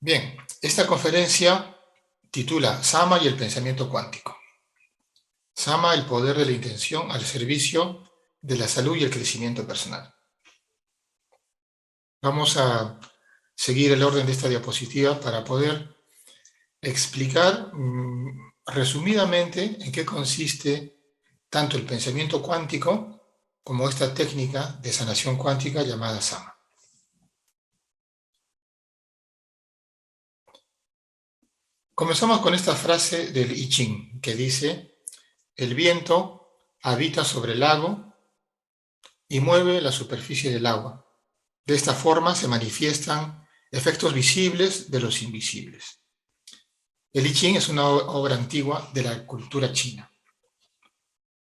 Bien, esta conferencia titula Sama y el pensamiento cuántico. Sama, el poder de la intención al servicio de la salud y el crecimiento personal. Vamos a seguir el orden de esta diapositiva para poder explicar resumidamente en qué consiste tanto el pensamiento cuántico como esta técnica de sanación cuántica llamada Sama. Comenzamos con esta frase del I Ching que dice: el viento habita sobre el lago y mueve la superficie del agua. De esta forma se manifiestan efectos visibles de los invisibles. El I Ching es una obra antigua de la cultura china.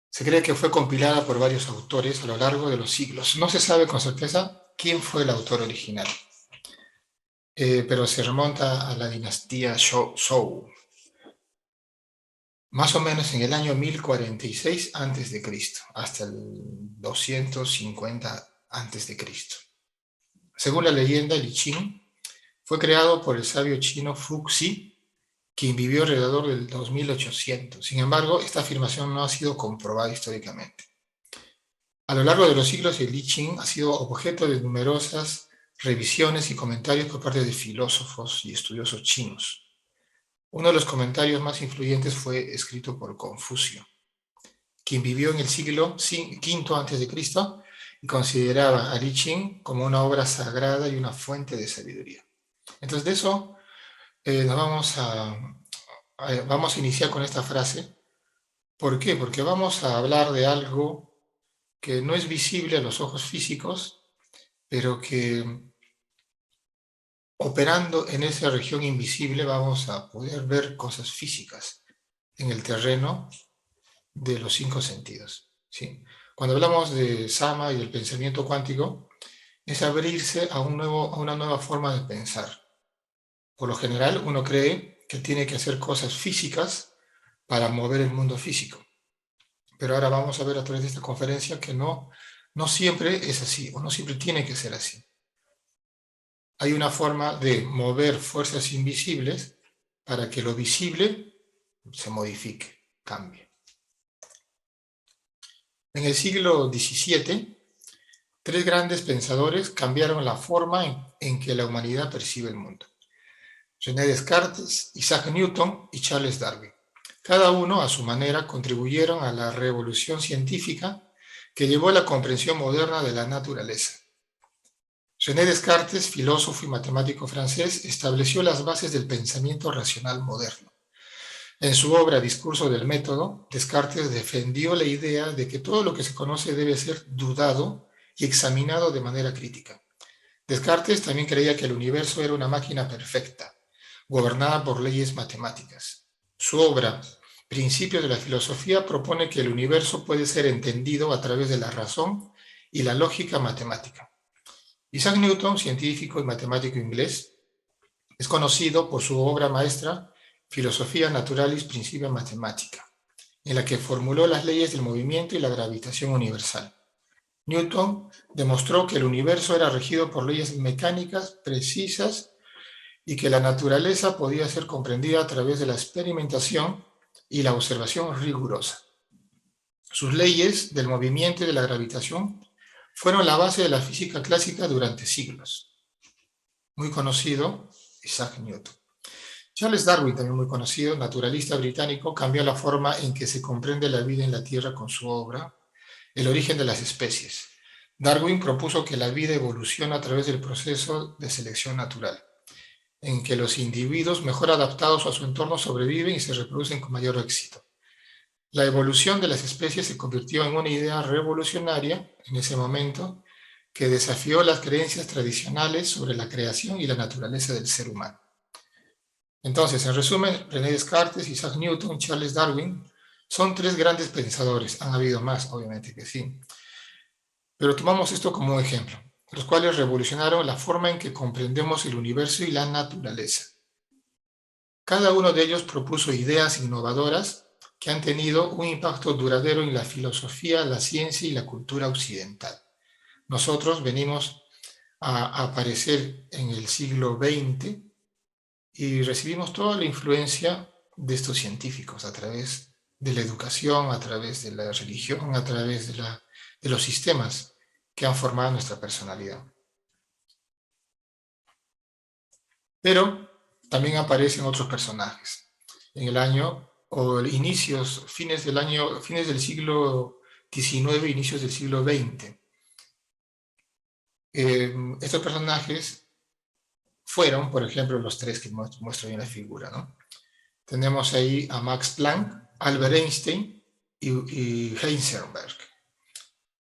Se cree que fue compilada por varios autores a lo largo de los siglos. No se sabe con certeza quién fue el autor original, pero se remonta a la dinastía Zhou, más o menos en el año 1046 a.C., hasta el 250 a.C. Según la leyenda, el I Ching fue creado por el sabio chino Fuxi, quien vivió alrededor del 2800. Sin embargo, esta afirmación no ha sido comprobada históricamente. A lo largo de los siglos, el I Ching ha sido objeto de numerosas revisiones y comentarios por parte de filósofos y estudiosos chinos. Uno de los comentarios más influyentes fue escrito por Confucio, quien vivió en el siglo V a.C. y consideraba al I Ching como una obra sagrada y una fuente de sabiduría. Entonces, de eso vamos a iniciar con esta frase. ¿Por qué? Porque vamos a hablar de algo que no es visible a los ojos físicos, pero que operando en esa región invisible vamos a poder ver cosas físicas en el terreno de los 5 sentidos. ¿Sí? Cuando hablamos de Sama y del pensamiento cuántico, es abrirse a una nueva forma de pensar. Por lo general, uno cree que tiene que hacer cosas físicas para mover el mundo físico. Pero ahora vamos a ver a través de esta conferencia que no siempre es así, o no siempre tiene que ser así. Hay una forma de mover fuerzas invisibles para que lo visible se modifique, cambie. En el siglo XVII, 3 grandes pensadores cambiaron la forma en que la humanidad percibe el mundo: René Descartes, Isaac Newton y Charles Darwin. Cada uno, a su manera, contribuyeron a la revolución científica que llevó a la comprensión moderna de la naturaleza. René Descartes, filósofo y matemático francés, estableció las bases del pensamiento racional moderno. En su obra Discurso del Método, Descartes defendió la idea de que todo lo que se conoce debe ser dudado y examinado de manera crítica. Descartes también creía que el universo era una máquina perfecta, gobernada por leyes matemáticas. Su obra, Principios de la Filosofía, propone que el universo puede ser entendido a través de la razón y la lógica matemática. Isaac Newton, científico y matemático inglés, es conocido por su obra maestra Philosophia Naturalis Principia Mathematica, en la que formuló las leyes del movimiento y la gravitación universal. Newton demostró que el universo era regido por leyes mecánicas precisas y que la naturaleza podía ser comprendida a través de la experimentación y la observación rigurosa. Sus leyes del movimiento y de la gravitación fueron la base de la física clásica durante siglos. Muy conocido, Isaac Newton. Charles Darwin, también muy conocido, naturalista británico, cambió la forma en que se comprende la vida en la Tierra con su obra El origen de las especies. Darwin propuso que la vida evoluciona a través del proceso de selección natural, en que los individuos mejor adaptados a su entorno sobreviven y se reproducen con mayor éxito. La evolución de las especies se convirtió en una idea revolucionaria en ese momento que desafió las creencias tradicionales sobre la creación y la naturaleza del ser humano. Entonces, en resumen, René Descartes, Isaac Newton y Charles Darwin son 3 grandes pensadores. Han habido más, obviamente que sí. Pero tomamos esto como un ejemplo, los cuales revolucionaron la forma en que comprendemos el universo y la naturaleza. Cada uno de ellos propuso ideas innovadoras que han tenido un impacto duradero en la filosofía, la ciencia y la cultura occidental. Nosotros venimos a aparecer en el siglo XX y recibimos toda la influencia de estos científicos a través de la educación, a través de la religión, a través de los sistemas que han formado nuestra personalidad. Pero también aparecen otros personajes. En el año, o inicios, fines del siglo XIX, inicios del siglo XX. Estos personajes fueron, por ejemplo, los tres que muestro en la figura, ¿no? Tenemos ahí a Max Planck, Albert Einstein y Heisenberg.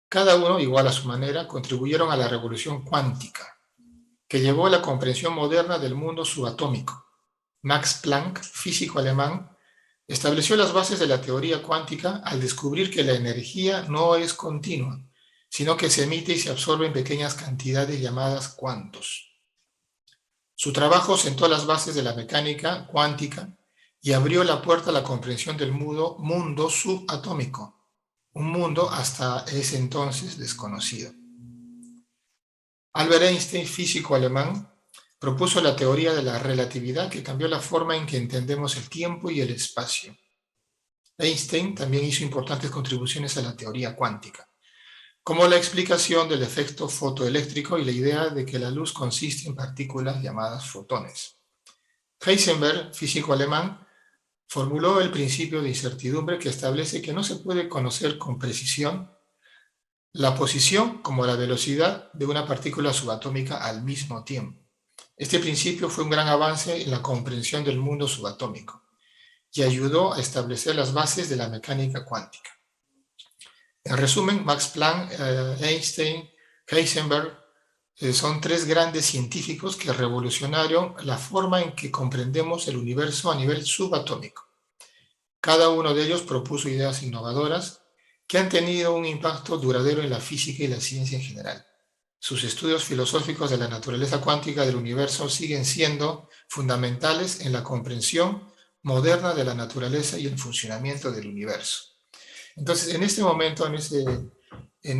Cada uno, igual a su manera, contribuyeron a la revolución cuántica, que llevó a la comprensión moderna del mundo subatómico. Max Planck, físico alemán, estableció las bases de la teoría cuántica al descubrir que la energía no es continua, sino que se emite y se absorbe en pequeñas cantidades llamadas cuantos. Su trabajo sentó las bases de la mecánica cuántica y abrió la puerta a la comprensión del mundo subatómico, un mundo hasta ese entonces desconocido. Albert Einstein, físico alemán, propuso la teoría de la relatividad que cambió la forma en que entendemos el tiempo y el espacio. Einstein también hizo importantes contribuciones a la teoría cuántica, como la explicación del efecto fotoeléctrico y la idea de que la luz consiste en partículas llamadas fotones. Heisenberg, físico alemán, formuló el principio de incertidumbre que establece que no se puede conocer con precisión la posición como la velocidad de una partícula subatómica al mismo tiempo. Este principio fue un gran avance en la comprensión del mundo subatómico y ayudó a establecer las bases de la mecánica cuántica. En resumen, Max Planck, Einstein, Heisenberg son tres grandes científicos que revolucionaron la forma en que comprendemos el universo a nivel subatómico. Cada uno de ellos propuso ideas innovadoras que han tenido un impacto duradero en la física y la ciencia en general. Sus estudios filosóficos de la naturaleza cuántica del universo siguen siendo fundamentales en la comprensión moderna de la naturaleza y el funcionamiento del universo. Entonces, en este momento, en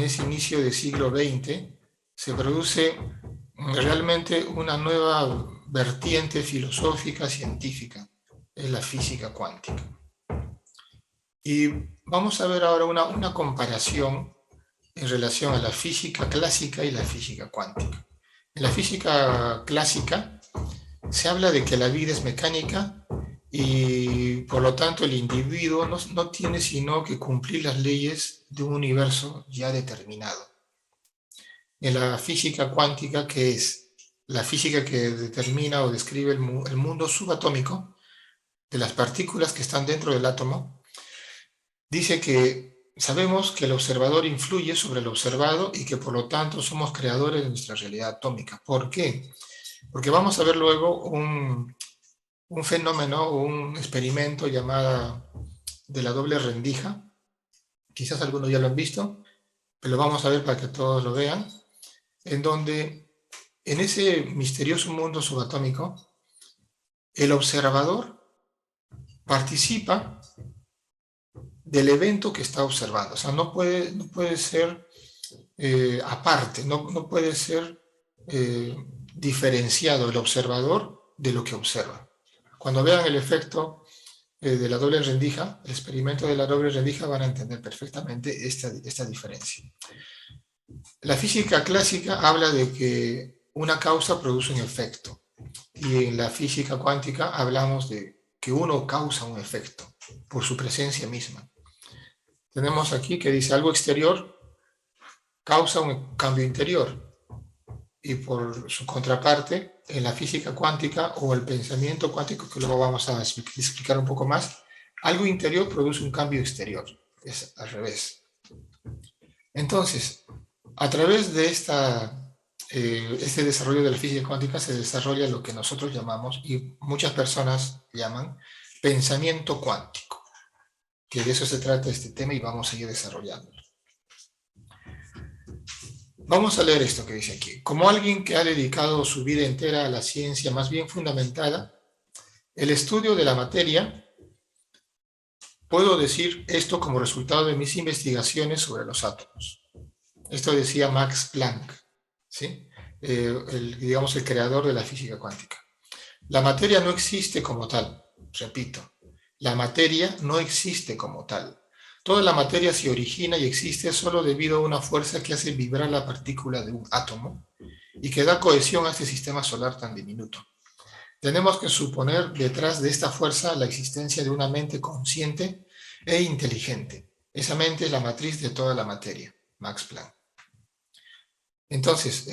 ese inicio del siglo XX, se produce realmente una nueva vertiente filosófica, científica, es la física cuántica. Y vamos a ver ahora una comparación en relación a la física clásica y la física cuántica. En la física clásica se habla de que la vida es mecánica y por lo tanto el individuo no tiene sino que cumplir las leyes de un universo ya determinado. En la física cuántica, que es la física que determina o describe el mundo subatómico de las partículas que están dentro del átomo, dice que sabemos que el observador influye sobre el observado y que por lo tanto somos creadores de nuestra realidad atómica. ¿Por qué? Porque vamos a ver luego un fenómeno o un experimento llamado de la doble rendija. Quizás algunos ya lo han visto, pero lo vamos a ver para que todos lo vean, en donde en ese misterioso mundo subatómico el observador participa del evento que está observando. O sea, no puede ser aparte, no puede ser diferenciado el observador de lo que observa. Cuando vean el efecto de la doble rendija, el experimento de la doble rendija, van a entender perfectamente esta diferencia. La física clásica habla de que una causa produce un efecto, y en la física cuántica hablamos de que uno causa un efecto por su presencia misma. Tenemos aquí que dice algo exterior causa un cambio interior, y por su contraparte, en la física cuántica o el pensamiento cuántico, que luego vamos a explicar un poco más, algo interior produce un cambio exterior, es al revés. Entonces, a través de este desarrollo de la física cuántica se desarrolla lo que nosotros llamamos, y muchas personas llaman, pensamiento cuántico, que de eso se trata este tema y vamos a ir desarrollándolo. Vamos a leer esto que dice aquí. Como alguien que ha dedicado su vida entera a la ciencia más bien fundamentada, el estudio de la materia, puedo decir esto como resultado de mis investigaciones sobre los átomos. Esto decía Max Planck, ¿sí? Digamos el creador de la física cuántica. La materia no existe como tal, repito, la materia no existe como tal. Toda la materia se origina y existe solo debido a una fuerza que hace vibrar la partícula de un átomo y que da cohesión a este sistema solar tan diminuto. Tenemos que suponer detrás de esta fuerza la existencia de una mente consciente e inteligente. Esa mente es la matriz de toda la materia, Max Planck. Entonces,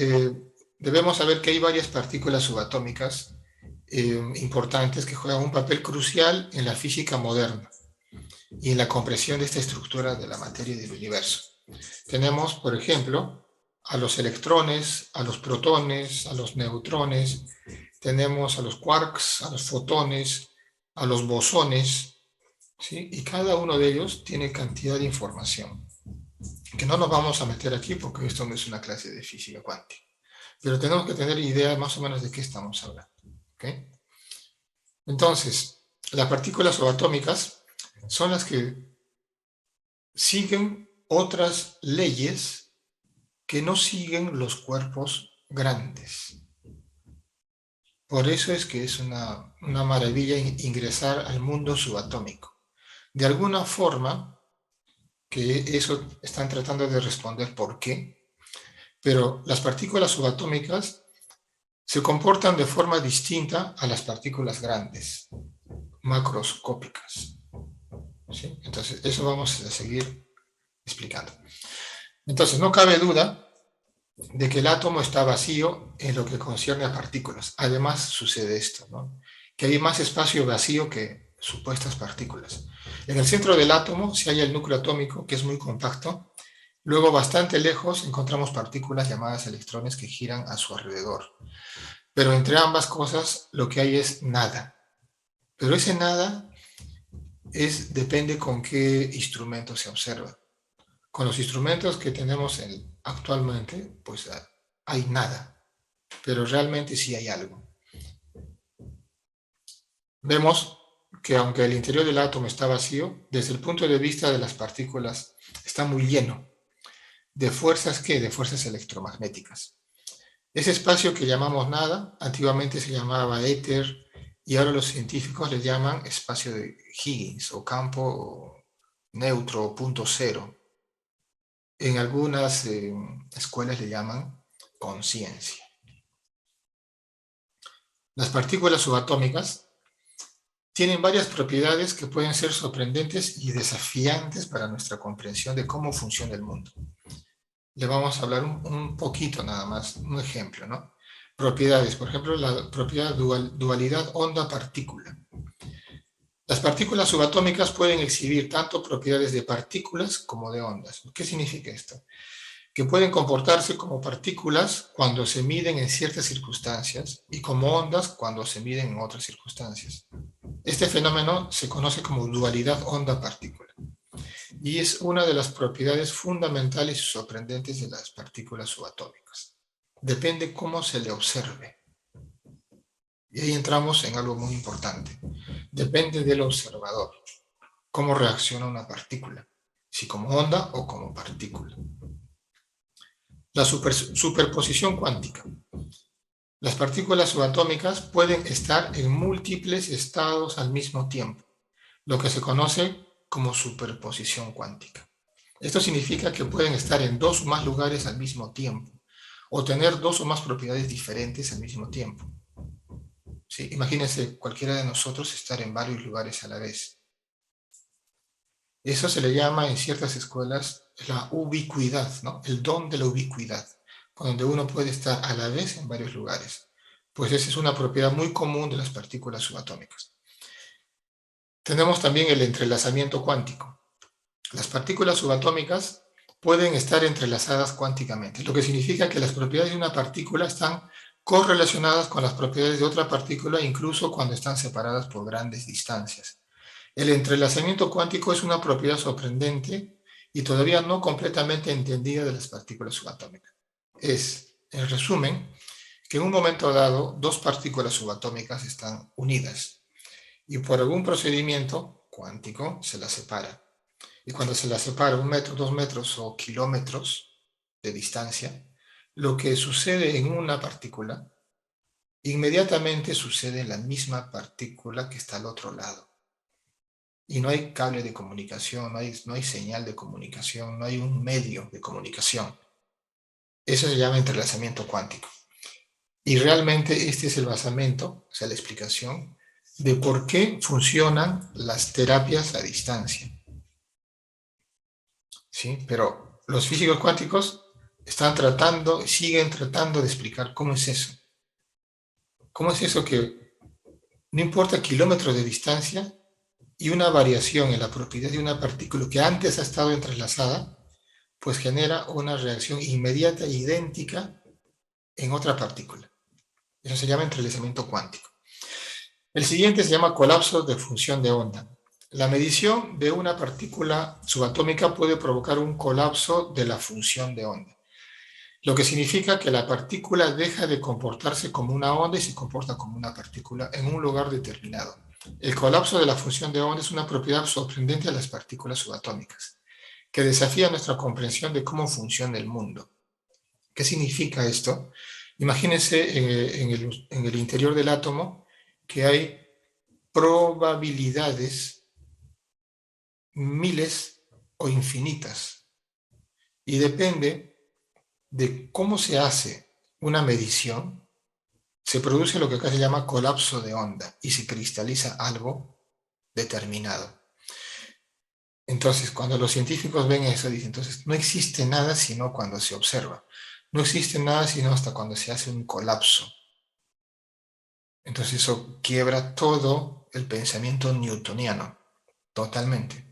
debemos saber que hay varias partículas subatómicas importantes que juegan un papel crucial en la física moderna y en la comprensión de esta estructura de la materia y del universo. Tenemos, por ejemplo, a los electrones, a los protones, a los neutrones, tenemos a los quarks, a los fotones, a los bosones, ¿sí? Y cada uno de ellos tiene cantidad de información, que no nos vamos a meter aquí porque esto no es una clase de física cuántica, pero tenemos que tener idea más o menos de qué estamos hablando. ¿Okay? Entonces, las partículas subatómicas son las que siguen otras leyes que no siguen los cuerpos grandes. Por eso es que es una maravilla ingresar al mundo subatómico. De alguna forma, que eso están tratando de responder por qué, pero las partículas subatómicas se comportan de forma distinta a las partículas grandes, macroscópicas. ¿Sí? Entonces, eso vamos a seguir explicando. Entonces, no cabe duda de que el átomo está vacío en lo que concierne a partículas. Además, sucede esto, ¿no? Que hay más espacio vacío que supuestas partículas. En el centro del átomo se halla el núcleo atómico, que es muy compacto. Luego, bastante lejos, encontramos partículas llamadas electrones que giran a su alrededor. Pero entre ambas cosas, lo que hay es nada. Pero ese nada depende con qué instrumento se observa. Con los instrumentos que tenemos actualmente, pues hay nada, pero realmente sí hay algo. Vemos que aunque el interior del átomo está vacío, desde el punto de vista de las partículas está muy lleno. ¿De fuerzas qué? De fuerzas electromagnéticas. Ese espacio que llamamos nada, antiguamente se llamaba éter, y ahora los científicos le llaman espacio de Higgins o campo neutro o punto cero. En algunas escuelas le llaman conciencia. Las partículas subatómicas tienen varias propiedades que pueden ser sorprendentes y desafiantes para nuestra comprensión de cómo funciona el mundo. Le vamos a hablar un poquito nada más, un ejemplo, ¿no? Propiedades, por ejemplo, la propiedad dualidad onda-partícula. Las partículas subatómicas pueden exhibir tanto propiedades de partículas como de ondas. ¿Qué significa esto? Que pueden comportarse como partículas cuando se miden en ciertas circunstancias y como ondas cuando se miden en otras circunstancias. Este fenómeno se conoce como dualidad onda-partícula y es una de las propiedades fundamentales y sorprendentes de las partículas subatómicas. Depende cómo se le observe. Y ahí entramos en algo muy importante. Depende del observador, cómo reacciona una partícula, si como onda o como partícula. La superposición cuántica. Las partículas subatómicas pueden estar en múltiples estados al mismo tiempo, lo que se conoce como superposición cuántica. Esto significa que pueden estar en dos o más lugares al mismo tiempo, o tener dos o más propiedades diferentes al mismo tiempo. ¿Sí? Imagínense cualquiera de nosotros estar en varios lugares a la vez. Eso se le llama en ciertas escuelas la ubicuidad, ¿no? El don de la ubicuidad, donde uno puede estar a la vez en varios lugares. Pues esa es una propiedad muy común de las partículas subatómicas. Tenemos también el entrelazamiento cuántico. Las partículas subatómicas pueden estar entrelazadas cuánticamente, lo que significa que las propiedades de una partícula están correlacionadas con las propiedades de otra partícula, incluso cuando están separadas por grandes distancias. El entrelazamiento cuántico es una propiedad sorprendente y todavía no completamente entendida de las partículas subatómicas. Es, en resumen, que en un momento dado dos partículas subatómicas están unidas y por algún procedimiento cuántico se las separa. Y cuando se las separa 1 metro, 2 metros o kilómetros de distancia, lo que sucede en una partícula inmediatamente sucede en la misma partícula que está al otro lado. Y no hay cable de comunicación, no hay señal de comunicación, no hay un medio de comunicación. Eso se llama entrelazamiento cuántico. Y realmente este es el basamento, o sea, la explicación de por qué funcionan las terapias a distancia. ¿Sí? Pero los físicos cuánticos siguen tratando de explicar cómo es eso. ¿Cómo es eso que no importa kilómetros de distancia y una variación en la propiedad de una partícula que antes ha estado entrelazada, pues genera una reacción inmediata e idéntica en otra partícula? Eso se llama entrelazamiento cuántico. El siguiente se llama colapso de función de onda. La medición de una partícula subatómica puede provocar un colapso de la función de onda, lo que significa que la partícula deja de comportarse como una onda y se comporta como una partícula en un lugar determinado. El colapso de la función de onda es una propiedad sorprendente de las partículas subatómicas, que desafía nuestra comprensión de cómo funciona el mundo. ¿Qué significa esto? Imagínense en el interior del átomo que hay probabilidades miles o infinitas, y depende de cómo se hace una medición, se produce lo que acá se llama colapso de onda y se cristaliza algo determinado. Entonces, cuando los científicos ven eso, dicen, entonces, no existe nada sino cuando se observa. No existe nada sino hasta cuando se hace un colapso. Entonces eso quiebra todo el pensamiento newtoniano, totalmente.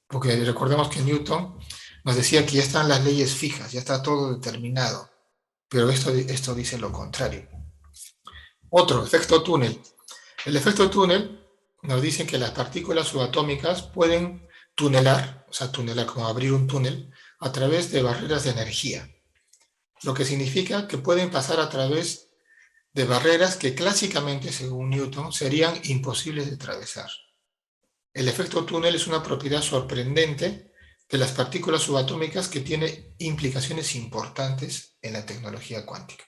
Porque recordemos que Newton nos decía que ya están las leyes fijas, ya está todo determinado. Pero esto dice lo contrario. Otro, efecto túnel. El efecto túnel nos dice que las partículas subatómicas pueden tunelar, o sea, tunelar como abrir un túnel, a través de barreras de energía. Lo que significa que pueden pasar a través de barreras que clásicamente, según Newton, serían imposibles de atravesar. El efecto túnel es una propiedad sorprendente de las partículas subatómicas que tiene implicaciones importantes en la tecnología cuántica.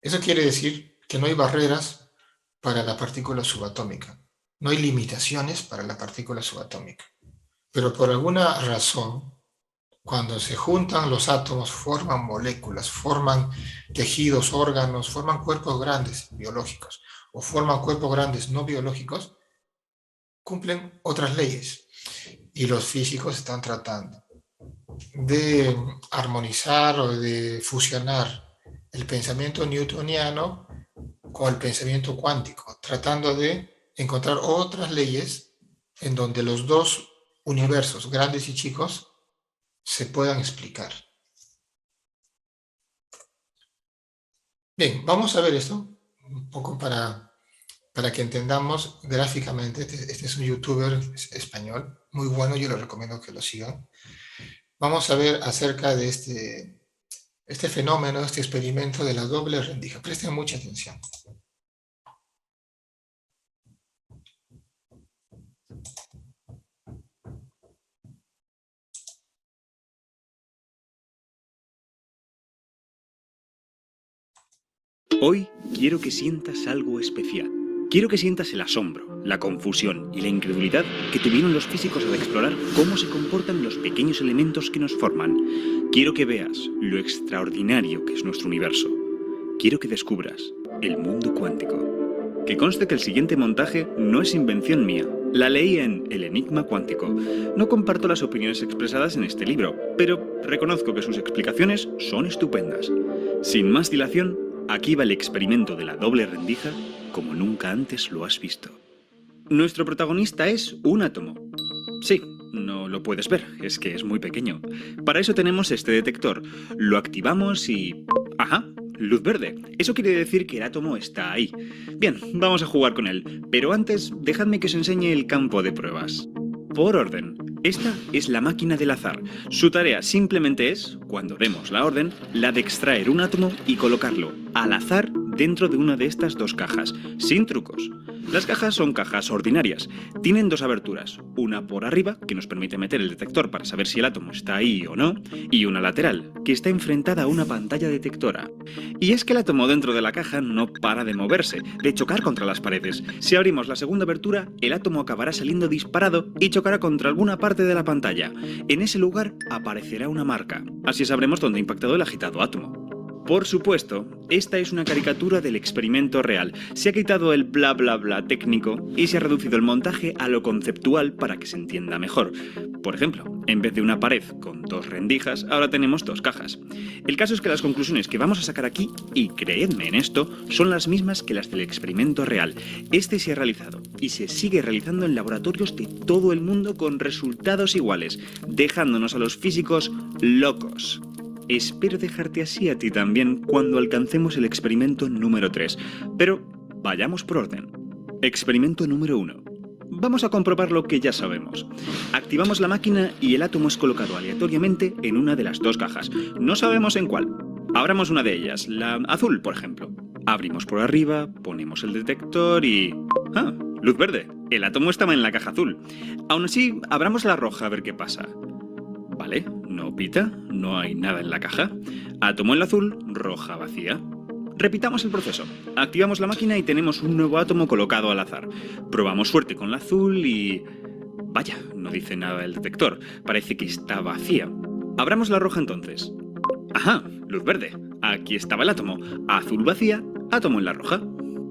Eso quiere decir que no hay barreras para la partícula subatómica, no hay limitaciones para la partícula subatómica. Pero por alguna razón, cuando se juntan los átomos, forman moléculas, forman tejidos, órganos, forman cuerpos grandes biológicos o forman cuerpos grandes no biológicos, cumplen otras leyes. Y los físicos están tratando de armonizar o de fusionar el pensamiento newtoniano con el pensamiento cuántico, tratando de encontrar otras leyes en donde los dos universos, grandes y chicos, se puedan explicar. Bien, vamos a ver esto un poco para que entendamos gráficamente. Este es un youtuber español muy bueno, yo les recomiendo que lo sigan. Vamos a ver acerca de este fenómeno, este experimento de la doble rendija. Presten mucha atención. Hoy quiero que sientas algo especial. Quiero que sientas el asombro, la confusión y la incredulidad que tuvieron los físicos al explorar cómo se comportan los pequeños elementos que nos forman. Quiero que veas lo extraordinario que es nuestro universo. Quiero que descubras el mundo cuántico. Que conste que el siguiente montaje no es invención mía. La leí en El Enigma Cuántico. No comparto las opiniones expresadas en este libro, pero reconozco que sus explicaciones son estupendas. Sin más dilación, aquí va el experimento de la doble rendija como nunca antes lo has visto. Nuestro protagonista es un átomo. Sí, no lo puedes ver, es que es muy pequeño. Para eso tenemos este detector. Lo activamos y... ¡ajá! Luz verde. Eso quiere decir que el átomo está ahí. Bien, vamos a jugar con él. Pero antes, dejadme que os enseñe el campo de pruebas. Por orden. Esta es la máquina del azar. Su tarea simplemente es, cuando demos la orden, la de extraer un átomo y colocarlo al azar dentro de una de estas dos cajas, sin trucos. Las cajas son cajas ordinarias. Tienen dos aberturas, una por arriba, que nos permite meter el detector para saber si el átomo está ahí o no, y una lateral, que está enfrentada a una pantalla detectora. Y es que el átomo dentro de la caja no para de moverse, de chocar contra las paredes. Si abrimos la segunda abertura, el átomo acabará saliendo disparado y chocará contra alguna parte de la pantalla. En ese lugar aparecerá una marca. Así sabremos dónde ha impactado el agitado átomo. Por supuesto, esta es una caricatura del experimento real. Se ha quitado el bla bla bla técnico y se ha reducido el montaje a lo conceptual para que se entienda mejor. Por ejemplo, en vez de una pared con dos rendijas, ahora tenemos dos cajas. El caso es que las conclusiones que vamos a sacar aquí, y creedme en esto, son las mismas que las del experimento real. Este se ha realizado y se sigue realizando en laboratorios de todo el mundo con resultados iguales, dejándonos a los físicos locos. Espero dejarte así a ti también cuando alcancemos el experimento número 3, pero vayamos por orden. Experimento número 1. Vamos a comprobar lo que ya sabemos. Activamos la máquina y el átomo es colocado aleatoriamente en una de las dos cajas. No sabemos en cuál. Abramos una de ellas, la azul, por ejemplo. Abrimos por arriba, ponemos el detector y... ¡ah! Luz verde. El átomo estaba en la caja azul. Aún así, abramos la roja a ver qué pasa. Vale, no pita, no hay nada en la caja. Átomo en la azul, roja vacía. Repitamos el proceso. Activamos la máquina y tenemos un nuevo átomo colocado al azar. Probamos suerte con la azul y... vaya, no dice nada el detector. Parece que está vacía. Abramos la roja entonces. ¡Ajá! Luz verde. Aquí estaba el átomo. Azul vacía, átomo en la roja.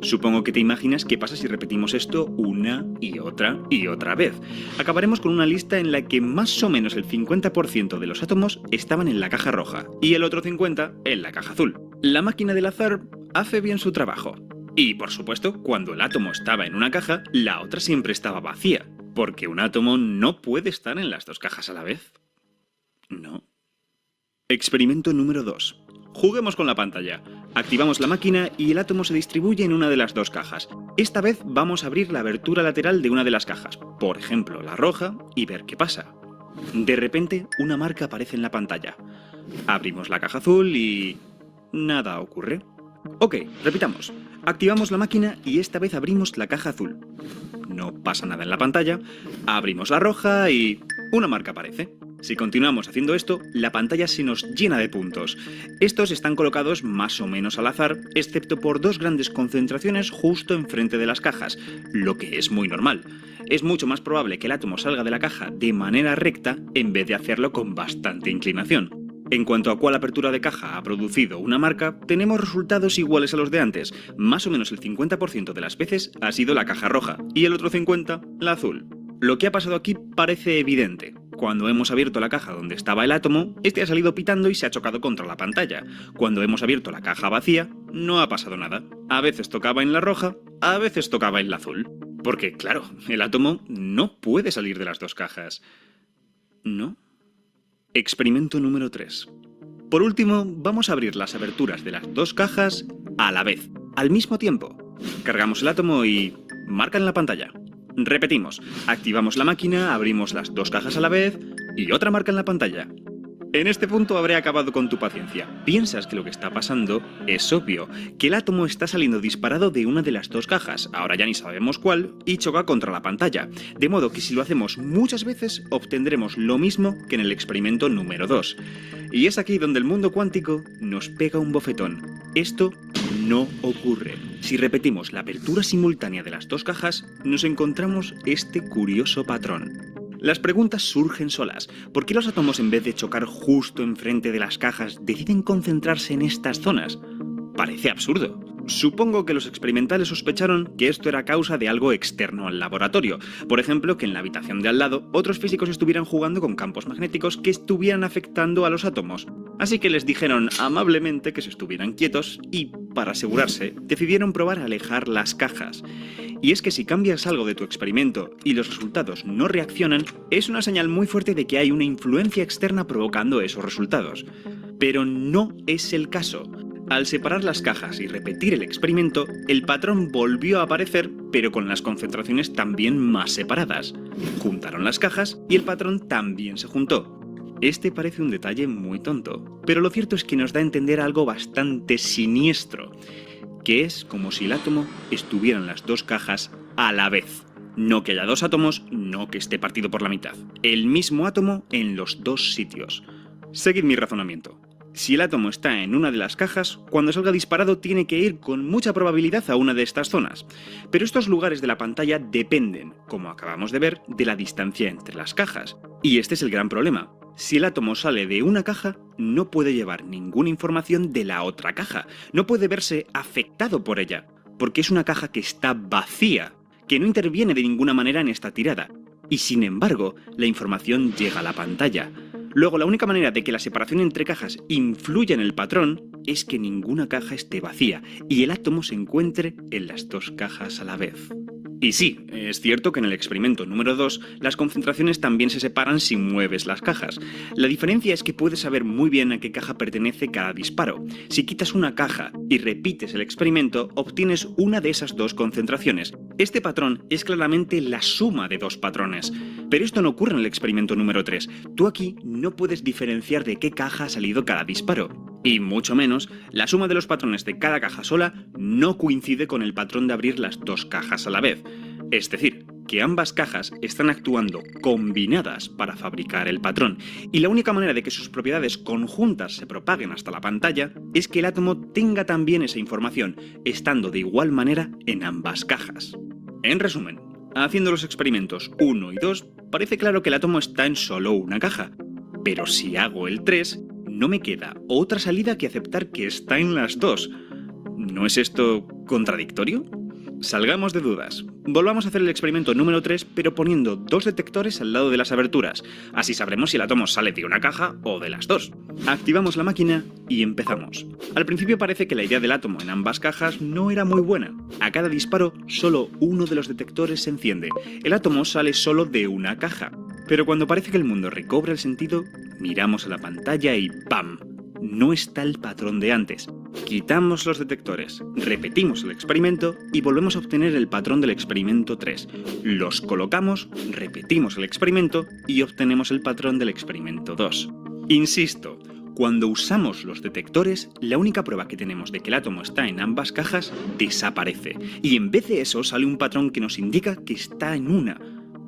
Supongo que te imaginas qué pasa si repetimos esto una y otra vez. Acabaremos con una lista en la que más o menos el 50% de los átomos estaban en la caja roja y el otro 50% en la caja azul. La máquina del azar hace bien su trabajo. Y, por supuesto, cuando el átomo estaba en una caja, la otra siempre estaba vacía, porque un átomo no puede estar en las dos cajas a la vez. No. Experimento número 2. Juguemos con la pantalla. Activamos la máquina y el átomo se distribuye en una de las dos cajas. Esta vez vamos a abrir la abertura lateral de una de las cajas, por ejemplo la roja, y ver qué pasa. De repente, una marca aparece en la pantalla. Abrimos la caja azul y... nada ocurre. Ok, repitamos. Activamos la máquina y esta vez abrimos la caja azul. No pasa nada en la pantalla. Abrimos la roja y... una marca aparece. Si continuamos haciendo esto, la pantalla se nos llena de puntos. Estos están colocados más o menos al azar, excepto por dos grandes concentraciones justo enfrente de las cajas, lo que es muy normal. Es mucho más probable que el átomo salga de la caja de manera recta en vez de hacerlo con bastante inclinación. En cuanto a cuál apertura de caja ha producido una marca, tenemos resultados iguales a los de antes. Más o menos el 50% de las veces ha sido la caja roja y el otro 50% la azul. Lo que ha pasado aquí parece evidente. Cuando hemos abierto la caja donde estaba el átomo, este ha salido pitando y se ha chocado contra la pantalla. Cuando hemos abierto la caja vacía, no ha pasado nada. A veces tocaba en la roja, a veces tocaba en la azul. Porque, claro, el átomo no puede salir de las dos cajas. ¿No? Experimento número 3. Por último, vamos a abrir las aberturas de las dos cajas a la vez, al mismo tiempo. Cargamos el átomo y... marca en la pantalla. Repetimos, activamos la máquina, abrimos las dos cajas a la vez y otra marca en la pantalla. En este punto habré acabado con tu paciencia. Piensas que lo que está pasando es obvio, que el átomo está saliendo disparado de una de las dos cajas, ahora ya ni sabemos cuál, y choca contra la pantalla. De modo que si lo hacemos muchas veces, obtendremos lo mismo que en el experimento número 2. Y es aquí donde el mundo cuántico nos pega un bofetón. Esto no ocurre. Si repetimos la apertura simultánea de las dos cajas, nos encontramos este curioso patrón. Las preguntas surgen solas. ¿Por qué los átomos, en vez de chocar justo enfrente de las cajas, deciden concentrarse en estas zonas? Parece absurdo. Supongo que los experimentales sospecharon que esto era causa de algo externo al laboratorio. Por ejemplo, que en la habitación de al lado otros físicos estuvieran jugando con campos magnéticos que estuvieran afectando a los átomos. Así que les dijeron amablemente que se estuvieran quietos y, para asegurarse, decidieron probar a alejar las cajas. Y es que si cambias algo de tu experimento y los resultados no reaccionan, es una señal muy fuerte de que hay una influencia externa provocando esos resultados. Pero no es el caso. Al separar las cajas y repetir el experimento, el patrón volvió a aparecer, pero con las concentraciones también más separadas. Juntaron las cajas y el patrón también se juntó. Este parece un detalle muy tonto, pero lo cierto es que nos da a entender algo bastante siniestro. que es como si el átomo estuviera en las dos cajas a la vez. No que haya dos átomos, no que esté partido por la mitad. El mismo átomo en los dos sitios. Seguid mi razonamiento. Si el átomo está en una de las cajas, cuando salga disparado tiene que ir con mucha probabilidad a una de estas zonas. Pero estos lugares de la pantalla dependen, como acabamos de ver, de la distancia entre las cajas. Y este es el gran problema. Si el átomo sale de una caja, no puede llevar ninguna información de la otra caja. No puede verse afectado por ella, porque es una caja que está vacía, que no interviene de ninguna manera en esta tirada. Y sin embargo, la información llega a la pantalla. Luego, la única manera de que la separación entre cajas influya en el patrón es que ninguna caja esté vacía y el átomo se encuentre en las dos cajas a la vez. Y sí, es cierto que en el experimento número 2 las concentraciones también se separan si mueves las cajas. La diferencia es que puedes saber muy bien a qué caja pertenece cada disparo. Si quitas una caja y repites el experimento, obtienes una de esas dos concentraciones. Este patrón es claramente la suma de dos patrones. Pero esto no ocurre en el experimento número 3. Tú aquí no puedes diferenciar de qué caja ha salido cada disparo. Y mucho menos, la suma de los patrones de cada caja sola no coincide con el patrón de abrir las dos cajas a la vez. Es decir, que ambas cajas están actuando combinadas para fabricar el patrón, y la única manera de que sus propiedades conjuntas se propaguen hasta la pantalla es que el átomo tenga también esa información, estando de igual manera en ambas cajas. En resumen, haciendo los experimentos 1 y 2, parece claro que el átomo está en solo una caja, pero si hago el 3, no me queda otra salida que aceptar que está en las dos. ¿No es esto contradictorio? Salgamos de dudas. Volvamos a hacer el experimento número 3, pero poniendo dos detectores al lado de las aberturas. Así sabremos si el átomo sale de una caja o de las dos. Activamos la máquina y empezamos. Al principio parece que la idea del átomo en ambas cajas no era muy buena. A cada disparo, solo uno de los detectores se enciende. El átomo sale solo de una caja. Pero cuando parece que el mundo recobra el sentido, miramos a la pantalla y ¡pam! No está el patrón de antes. Quitamos los detectores, repetimos el experimento y volvemos a obtener el patrón del experimento 3. Los colocamos, repetimos el experimento y obtenemos el patrón del experimento 2. Insisto, cuando usamos los detectores, la única prueba que tenemos de que el átomo está en ambas cajas desaparece. Y en vez de eso sale un patrón que nos indica que está en una.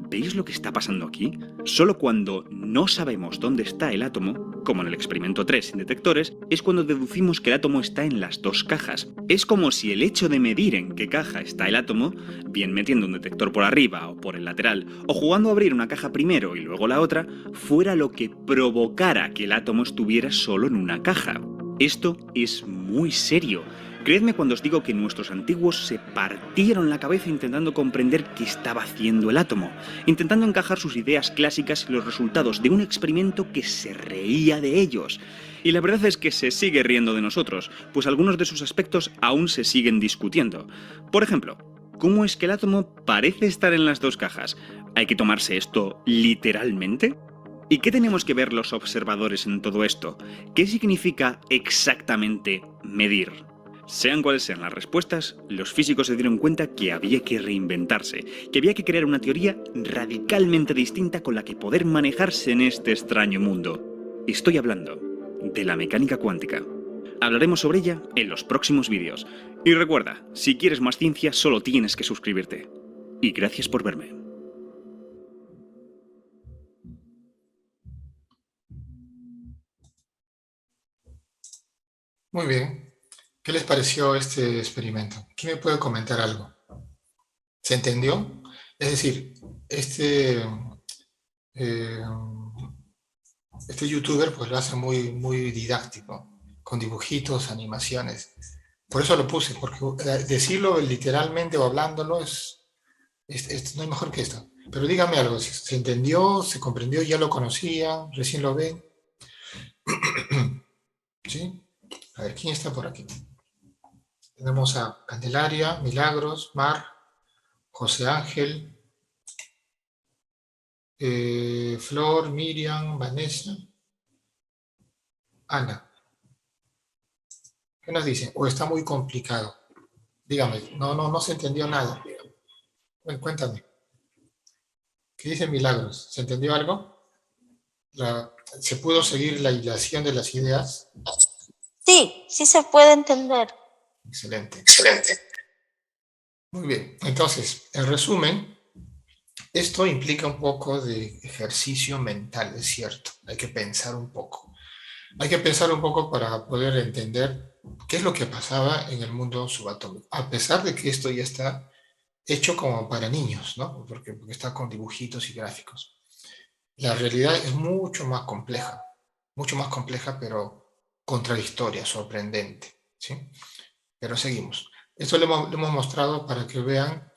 ¿Veis lo que está pasando aquí? Solo cuando no sabemos dónde está el átomo, como en el experimento 3 sin detectores, es cuando deducimos que el átomo está en las dos cajas. Es como si el hecho de medir en qué caja está el átomo, bien metiendo un detector por arriba o por el lateral, o jugando a abrir una caja primero y luego la otra, fuera lo que provocara que el átomo estuviera solo en una caja. Esto es muy serio. Creedme cuando os digo que nuestros antiguos se partieron la cabeza intentando comprender qué estaba haciendo el átomo, intentando encajar sus ideas clásicas y los resultados de un experimento que se reía de ellos. Y la verdad es que se sigue riendo de nosotros, pues algunos de sus aspectos aún se siguen discutiendo. Por ejemplo, ¿cómo es que el átomo parece estar en las dos cajas? ¿Hay que tomarse esto literalmente? ¿Y qué tenemos que ver los observadores en todo esto? ¿Qué significa exactamente medir? Sean cuales sean las respuestas, los físicos se dieron cuenta que había que reinventarse, que había que crear una teoría radicalmente distinta con la que poder manejarse en este extraño mundo. Estoy hablando de la mecánica cuántica. Hablaremos sobre ella en los próximos vídeos. Y recuerda, si quieres más ciencia solo tienes que suscribirte. Y gracias por verme. Muy bien. ¿Qué les pareció este experimento? ¿Quién me puede comentar algo? ¿Se entendió? Es decir, eh, este youtuber pues lo hace muy didáctico, con dibujitos, animaciones. Por eso lo puse, porque decirlo literalmente o hablándolo no hay mejor que esto. Pero dígame algo, ¿se entendió, se comprendió, ya lo conocían, recién lo ven? ¿Sí? A ver, ¿quién está por aquí? Tenemos a Candelaria, Milagros, Mar, José Ángel, Flor, Miriam, Vanessa, Ana. ¿Qué nos dicen? ¿O está muy complicado? Dígame, no se entendió nada. Bueno, cuéntame. ¿Qué dice Milagros? ¿Se entendió algo? ¿Se pudo seguir la hilación de las ideas? Sí, sí se puede entender. Excelente. Excelente. Muy bien. Entonces, en resumen, esto implica un poco de ejercicio mental, es cierto. Hay que pensar un poco. Hay que pensar un poco para poder entender qué es lo que pasaba en el mundo subatómico. A pesar de que esto ya está hecho como para niños, ¿no? Porque está con dibujitos y gráficos. La realidad es mucho más compleja, pero contradictoria, sorprendente, ¿sí? Pero seguimos. Esto lo hemos mostrado para que vean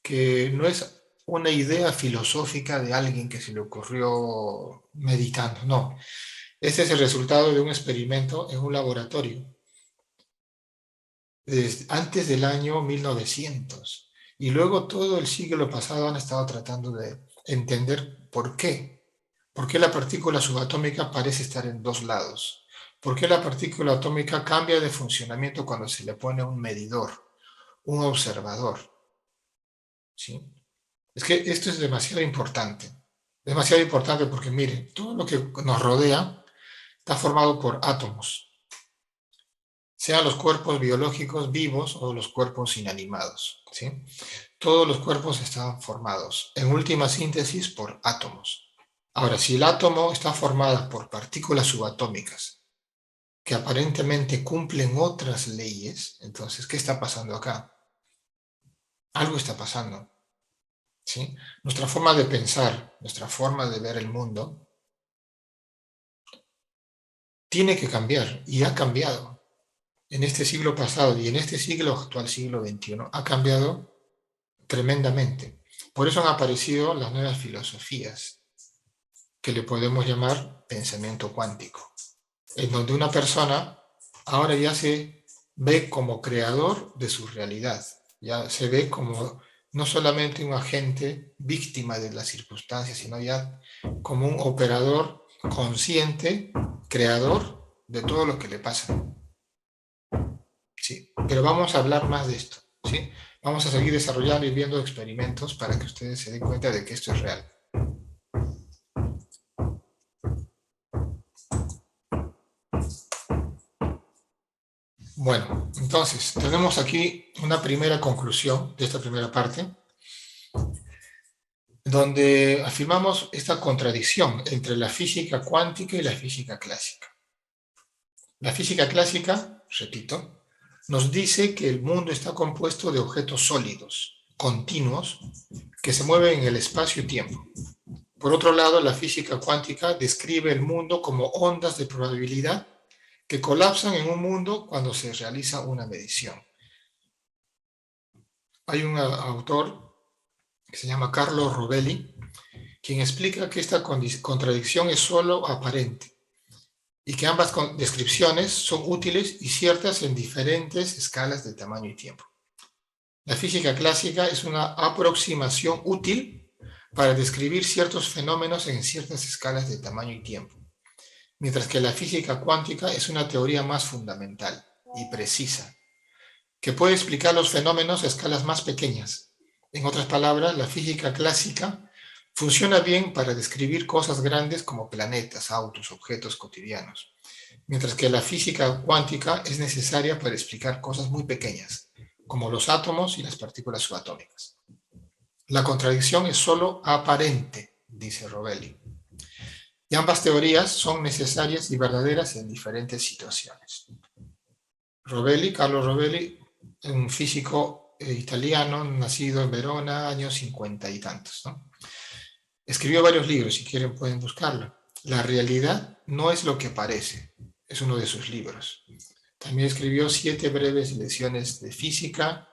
que no es una idea filosófica de alguien que se le ocurrió meditando, no. Este es el resultado de un experimento en un laboratorio desde antes del año 1900. Y luego todo el siglo pasado han estado tratando de entender por qué. ¿Por qué la partícula subatómica parece estar en dos lados? ¿Por qué la partícula atómica cambia de funcionamiento cuando se le pone un medidor, un observador? ¿Sí? Es que esto es demasiado importante. Demasiado importante porque, mire, todo lo que nos rodea está formado por átomos, sean los cuerpos biológicos vivos o los cuerpos inanimados, ¿sí? Todos los cuerpos están formados, en última síntesis, por átomos. Ahora, si el átomo está formado por partículas subatómicas que aparentemente cumplen otras leyes, entonces, ¿qué está pasando acá? Algo está pasando, ¿sí? Nuestra forma de pensar, nuestra forma de ver el mundo, tiene que cambiar y ha cambiado. En este siglo pasado y en este siglo actual, siglo XXI, ha cambiado tremendamente. Por eso han aparecido las nuevas filosofías, que le podemos llamar pensamiento cuántico, en donde una persona ahora ya se ve como creador de su realidad, ya se ve como no solamente un agente víctima de las circunstancias, sino ya como un operador consciente, creador de todo lo que le pasa. Sí, pero vamos a hablar más de esto, ¿sí? Vamos a seguir desarrollando y viendo experimentos para que ustedes se den cuenta de que esto es real. Bueno, entonces, tenemos aquí una primera conclusión de esta primera parte, donde afirmamos esta contradicción entre la física cuántica y la física clásica. La física clásica, repito, nos dice que el mundo está compuesto de objetos sólidos, continuos, que se mueven en el espacio y tiempo. Por otro lado, la física cuántica describe el mundo como ondas de probabilidad que colapsan en un mundo cuando se realiza una medición. Hay un autor que se llama Carlo Rovelli, quien explica que esta contradicción es solo aparente y que ambas descripciones son útiles y ciertas en diferentes escalas de tamaño y tiempo. La física clásica es una aproximación útil para describir ciertos fenómenos en ciertas escalas de tamaño y tiempo, mientras que la física cuántica es una teoría más fundamental y precisa, que puede explicar los fenómenos a escalas más pequeñas. En otras palabras, la física clásica funciona bien para describir cosas grandes como planetas, autos, objetos cotidianos, mientras que la física cuántica es necesaria para explicar cosas muy pequeñas, como los átomos y las partículas subatómicas. La contradicción es solo aparente, dice Rovelli, y ambas teorías son necesarias y verdaderas en diferentes situaciones. Carlo Rovelli, un físico italiano, nacido en Verona, años 50 y tantos, ¿no? Escribió varios libros, si quieren pueden buscarlo. La realidad no es lo que parece, es uno de sus libros. También escribió 7 breves lecciones de física,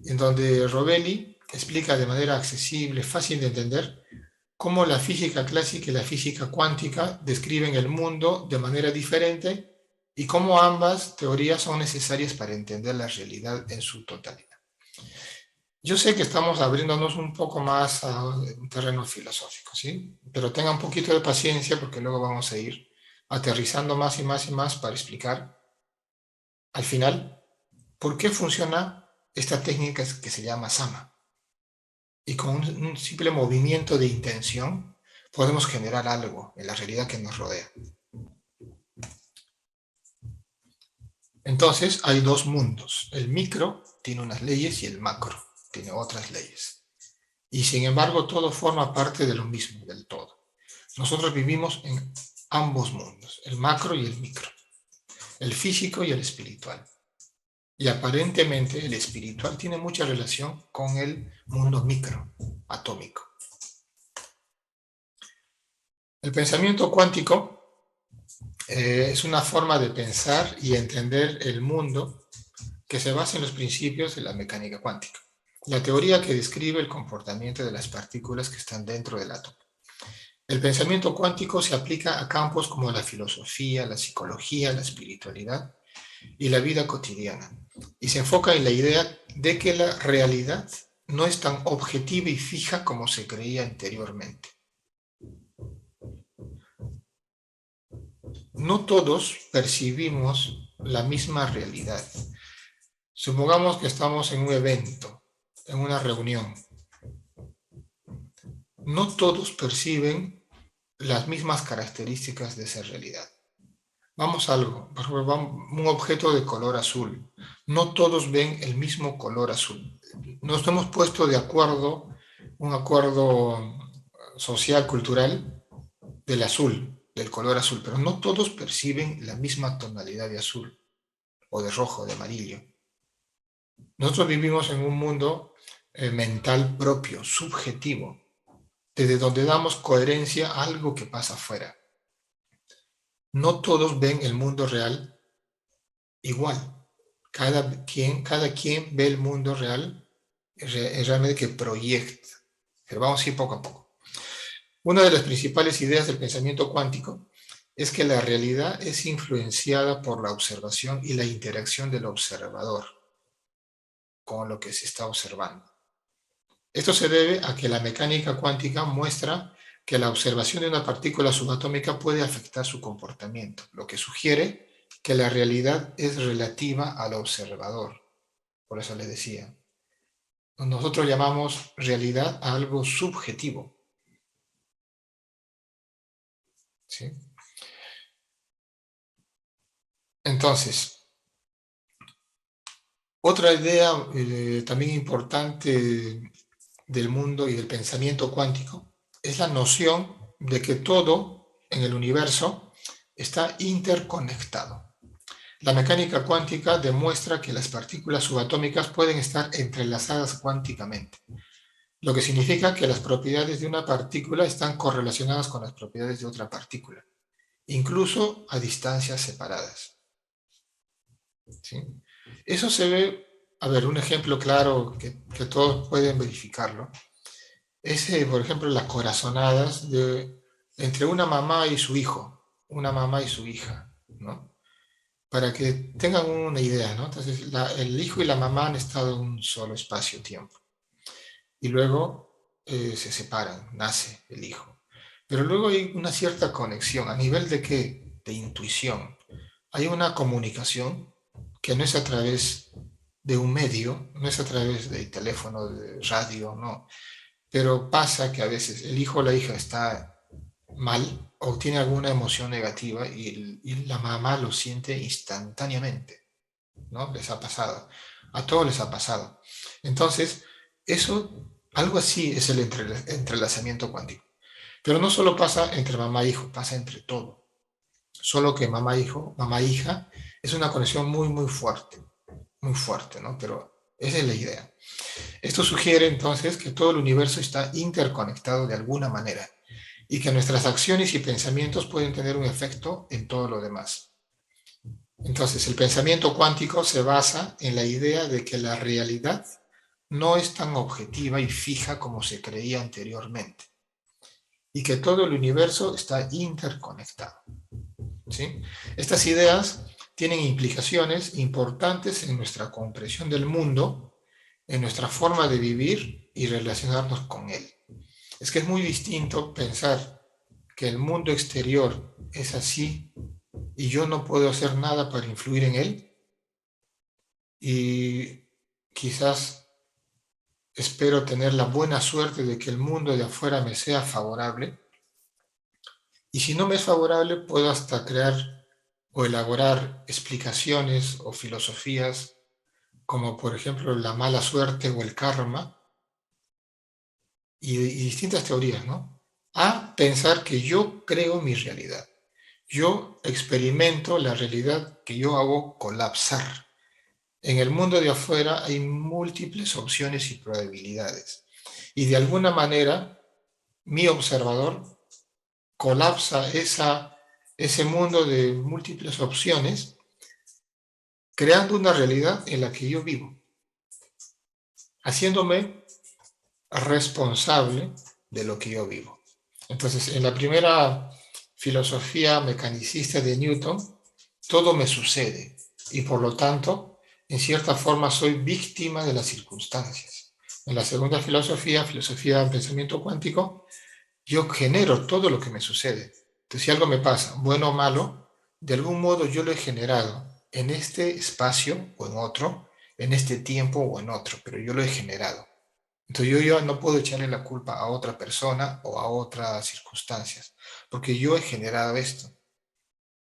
en donde Rovelli explica de manera accesible, fácil de entender, cómo la física clásica y la física cuántica describen el mundo de manera diferente y cómo ambas teorías son necesarias para entender la realidad en su totalidad. Yo sé que estamos abriéndonos un poco más a un terreno filosófico, ¿sí? Pero tengan un poquito de paciencia porque luego vamos a ir aterrizando más y más y más para explicar al final por qué funciona esta técnica que se llama Sama. Y con un simple movimiento de intención podemos generar algo en la realidad que nos rodea. Entonces hay dos mundos. El micro tiene unas leyes y el macro tiene otras leyes. Y sin embargo todo forma parte de lo mismo, del todo. Nosotros vivimos en ambos mundos, el macro y el micro, el físico y el espiritual. Y aparentemente el espiritual tiene mucha relación con el mundo micro, atómico. El pensamiento cuántico es una forma de pensar y entender el mundo que se basa en los principios de la mecánica cuántica, la teoría que describe el comportamiento de las partículas que están dentro del átomo. El pensamiento cuántico se aplica a campos como la filosofía, la psicología, la espiritualidad y la vida cotidiana, y se enfoca en la idea de que la realidad no es tan objetiva y fija como se creía anteriormente. No todos percibimos la misma realidad. Supongamos que estamos en un evento, en una reunión. No todos perciben las mismas características de esa realidad. Vamos a algo, por ejemplo, un objeto de color azul. No todos ven el mismo color azul. Nos hemos puesto de acuerdo, un acuerdo social, cultural, del azul, del color azul, pero no todos perciben la misma tonalidad de azul, o de rojo, de amarillo. Nosotros vivimos en un mundo mental propio, subjetivo, desde donde damos coherencia a algo que pasa afuera. No todos ven el mundo real igual. Cada quien ve el mundo real realmente que proyecta. Pero vamos a ir poco a poco. Una de las principales ideas del pensamiento cuántico es que la realidad es influenciada por la observación y la interacción del observador con lo que se está observando. Esto se debe a que la mecánica cuántica muestra que la observación de una partícula subatómica puede afectar su comportamiento, lo que sugiere que la realidad es relativa al observador. Por eso les decía, nosotros llamamos realidad a algo subjetivo. ¿Sí? Entonces, otra idea también importante del mundo y del pensamiento cuántico es la noción de que todo en el universo está interconectado. La mecánica cuántica demuestra que las partículas subatómicas pueden estar entrelazadas cuánticamente, lo que significa que las propiedades de una partícula están correlacionadas con las propiedades de otra partícula, incluso a distancias separadas. ¿Sí? Eso se ve, a ver, un ejemplo claro que todos pueden verificarlo, es, por ejemplo, las corazonadas entre una mamá y su hijo, una mamá y su hija, ¿no? Para que tengan una idea, ¿no? Entonces, el hijo y la mamá han estado en un solo espacio-tiempo. Y luego se separan, nace el hijo. Pero luego hay una cierta conexión. ¿A nivel de qué? De intuición. Hay una comunicación que no es a través de un medio, no es a través de teléfono, de radio, no. Pero pasa que a veces el hijo o la hija está mal o tiene alguna emoción negativa y la mamá lo siente instantáneamente, ¿no? Les ha pasado. A todos les ha pasado. Entonces, eso, algo así es el entrelazamiento cuántico. Pero no solo pasa entre mamá e hijo, pasa entre todo. Solo que mamá-hijo, mamá-hija, es una conexión muy fuerte, ¿no? Pero esa es la idea. Esto sugiere entonces que todo el universo está interconectado de alguna manera y que nuestras acciones y pensamientos pueden tener un efecto en todo lo demás. Entonces, el pensamiento cuántico se basa en la idea de que la realidad no es tan objetiva y fija como se creía anteriormente y que todo el universo está interconectado. ¿Sí? Estas ideas tienen implicaciones importantes en nuestra comprensión del mundo, en nuestra forma de vivir y relacionarnos con él. Es que es muy distinto pensar que el mundo exterior es así y yo no puedo hacer nada para influir en él y quizás espero tener la buena suerte de que el mundo de afuera me sea favorable y si no me es favorable puedo hasta crear o elaborar explicaciones o filosofías como por ejemplo la mala suerte o el karma y distintas teorías, ¿no? A pensar que yo creo mi realidad. Yo experimento la realidad que yo hago colapsar. En el mundo de afuera hay múltiples opciones y probabilidades. Y de alguna manera, mi observador colapsa ese mundo de múltiples opciones, creando una realidad en la que yo vivo, haciéndome responsable de lo que yo vivo. Entonces, en la primera filosofía mecanicista de Newton, todo me sucede y por lo tanto, en cierta forma, soy víctima de las circunstancias. En la segunda filosofía, filosofía del pensamiento cuántico, yo genero todo lo que me sucede. Entonces, si algo me pasa, bueno o malo, de algún modo yo lo he generado en este espacio o en otro, en este tiempo o en otro, pero yo lo he generado. Entonces yo no puedo echarle la culpa a otra persona o a otras circunstancias, porque yo he generado esto.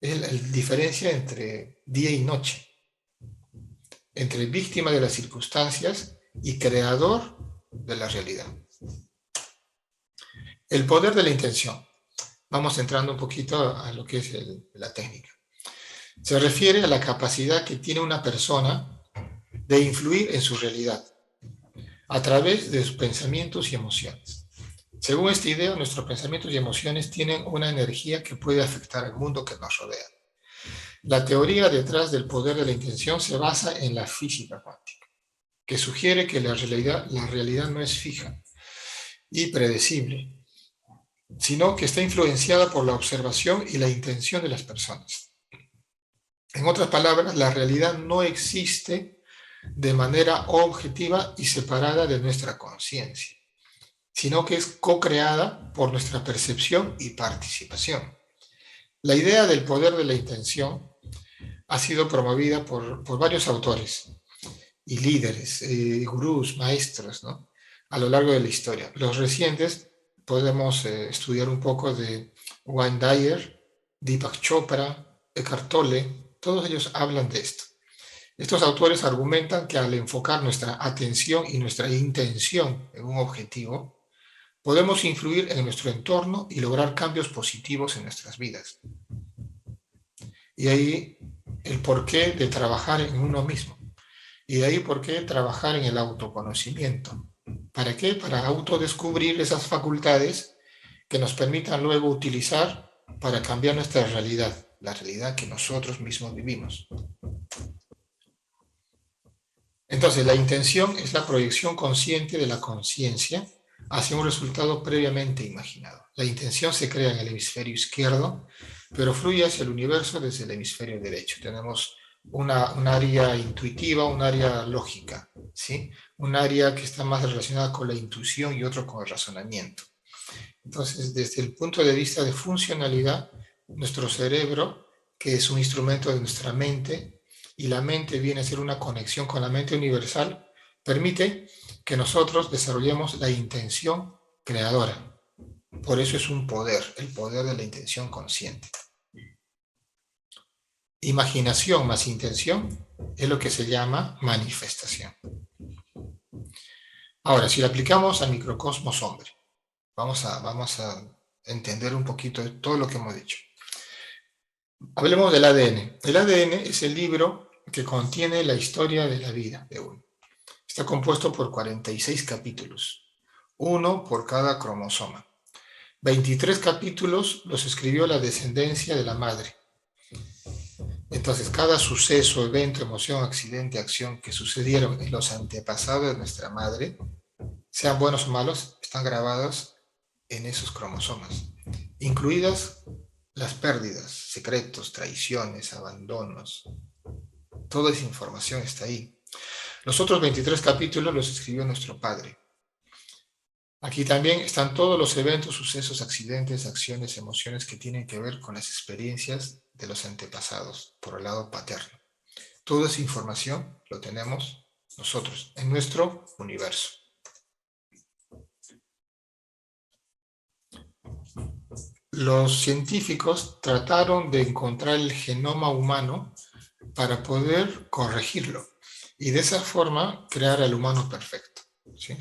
Es la diferencia entre día y noche, entre víctima de las circunstancias y creador de la realidad. El poder de la intención. Vamos entrando un poquito a lo que es la técnica. Se refiere a la capacidad que tiene una persona de influir en su realidad a través de sus pensamientos y emociones. Según esta idea, nuestros pensamientos y emociones tienen una energía que puede afectar al mundo que nos rodea. La teoría detrás del poder de la intención se basa en la física cuántica, que sugiere que la realidad no es fija y predecible, sino que está influenciada por la observación y la intención de las personas. En otras palabras, la realidad no existe de manera objetiva y separada de nuestra conciencia, sino que es co-creada por nuestra percepción y participación. La idea del poder de la intención ha sido promovida por varios autores y líderes, gurús, maestros, ¿no? A lo largo de la historia. Los recientes podemos estudiar un poco de Wayne Dyer, Deepak Chopra, Eckhart Tolle, todos ellos hablan de esto. Estos autores argumentan que al enfocar nuestra atención y nuestra intención en un objetivo, podemos influir en nuestro entorno y lograr cambios positivos en nuestras vidas. Y ahí el porqué de trabajar en uno mismo. Y de ahí por qué trabajar en el autoconocimiento. ¿Para qué? Para autodescubrir esas facultades que nos permitan luego utilizar para cambiar nuestra realidad, la realidad que nosotros mismos vivimos. Entonces, la intención es la proyección consciente de la conciencia hacia un resultado previamente imaginado. La intención se crea en el hemisferio izquierdo, pero fluye hacia el universo desde el hemisferio derecho. Tenemos un área intuitiva, un área lógica, ¿sí? Un área que está más relacionada con la intuición y otro con el razonamiento. Entonces, desde el punto de vista de funcionalidad, nuestro cerebro, que es un instrumento de nuestra mente, y la mente viene a ser una conexión con la mente universal, permite que nosotros desarrollemos la intención creadora. Por eso es un poder, el poder de la intención consciente. Imaginación más intención es lo que se llama manifestación. Ahora, si lo aplicamos al microcosmos hombre, vamos a entender un poquito de todo lo que hemos dicho. Hablemos del ADN. El ADN es el libro que contiene la historia de la vida de uno. Está compuesto por 46 capítulos, uno por cada cromosoma. 23 capítulos los escribió la descendencia de la madre. Entonces, cada suceso, evento, emoción, accidente, acción que sucedieron en los antepasados de nuestra madre, sean buenos o malos, están grabados en esos cromosomas, incluidas las pérdidas, secretos, traiciones, abandonos. Toda esa información está ahí. Los otros 23 capítulos los escribió nuestro padre. Aquí también están todos los eventos, sucesos, accidentes, acciones, emociones que tienen que ver con las experiencias de los antepasados por el lado paterno. Toda esa información lo tenemos nosotros en nuestro universo. los científicos trataron de encontrar el genoma humano para poder corregirlo y de esa forma crear al humano perfecto, ¿sí?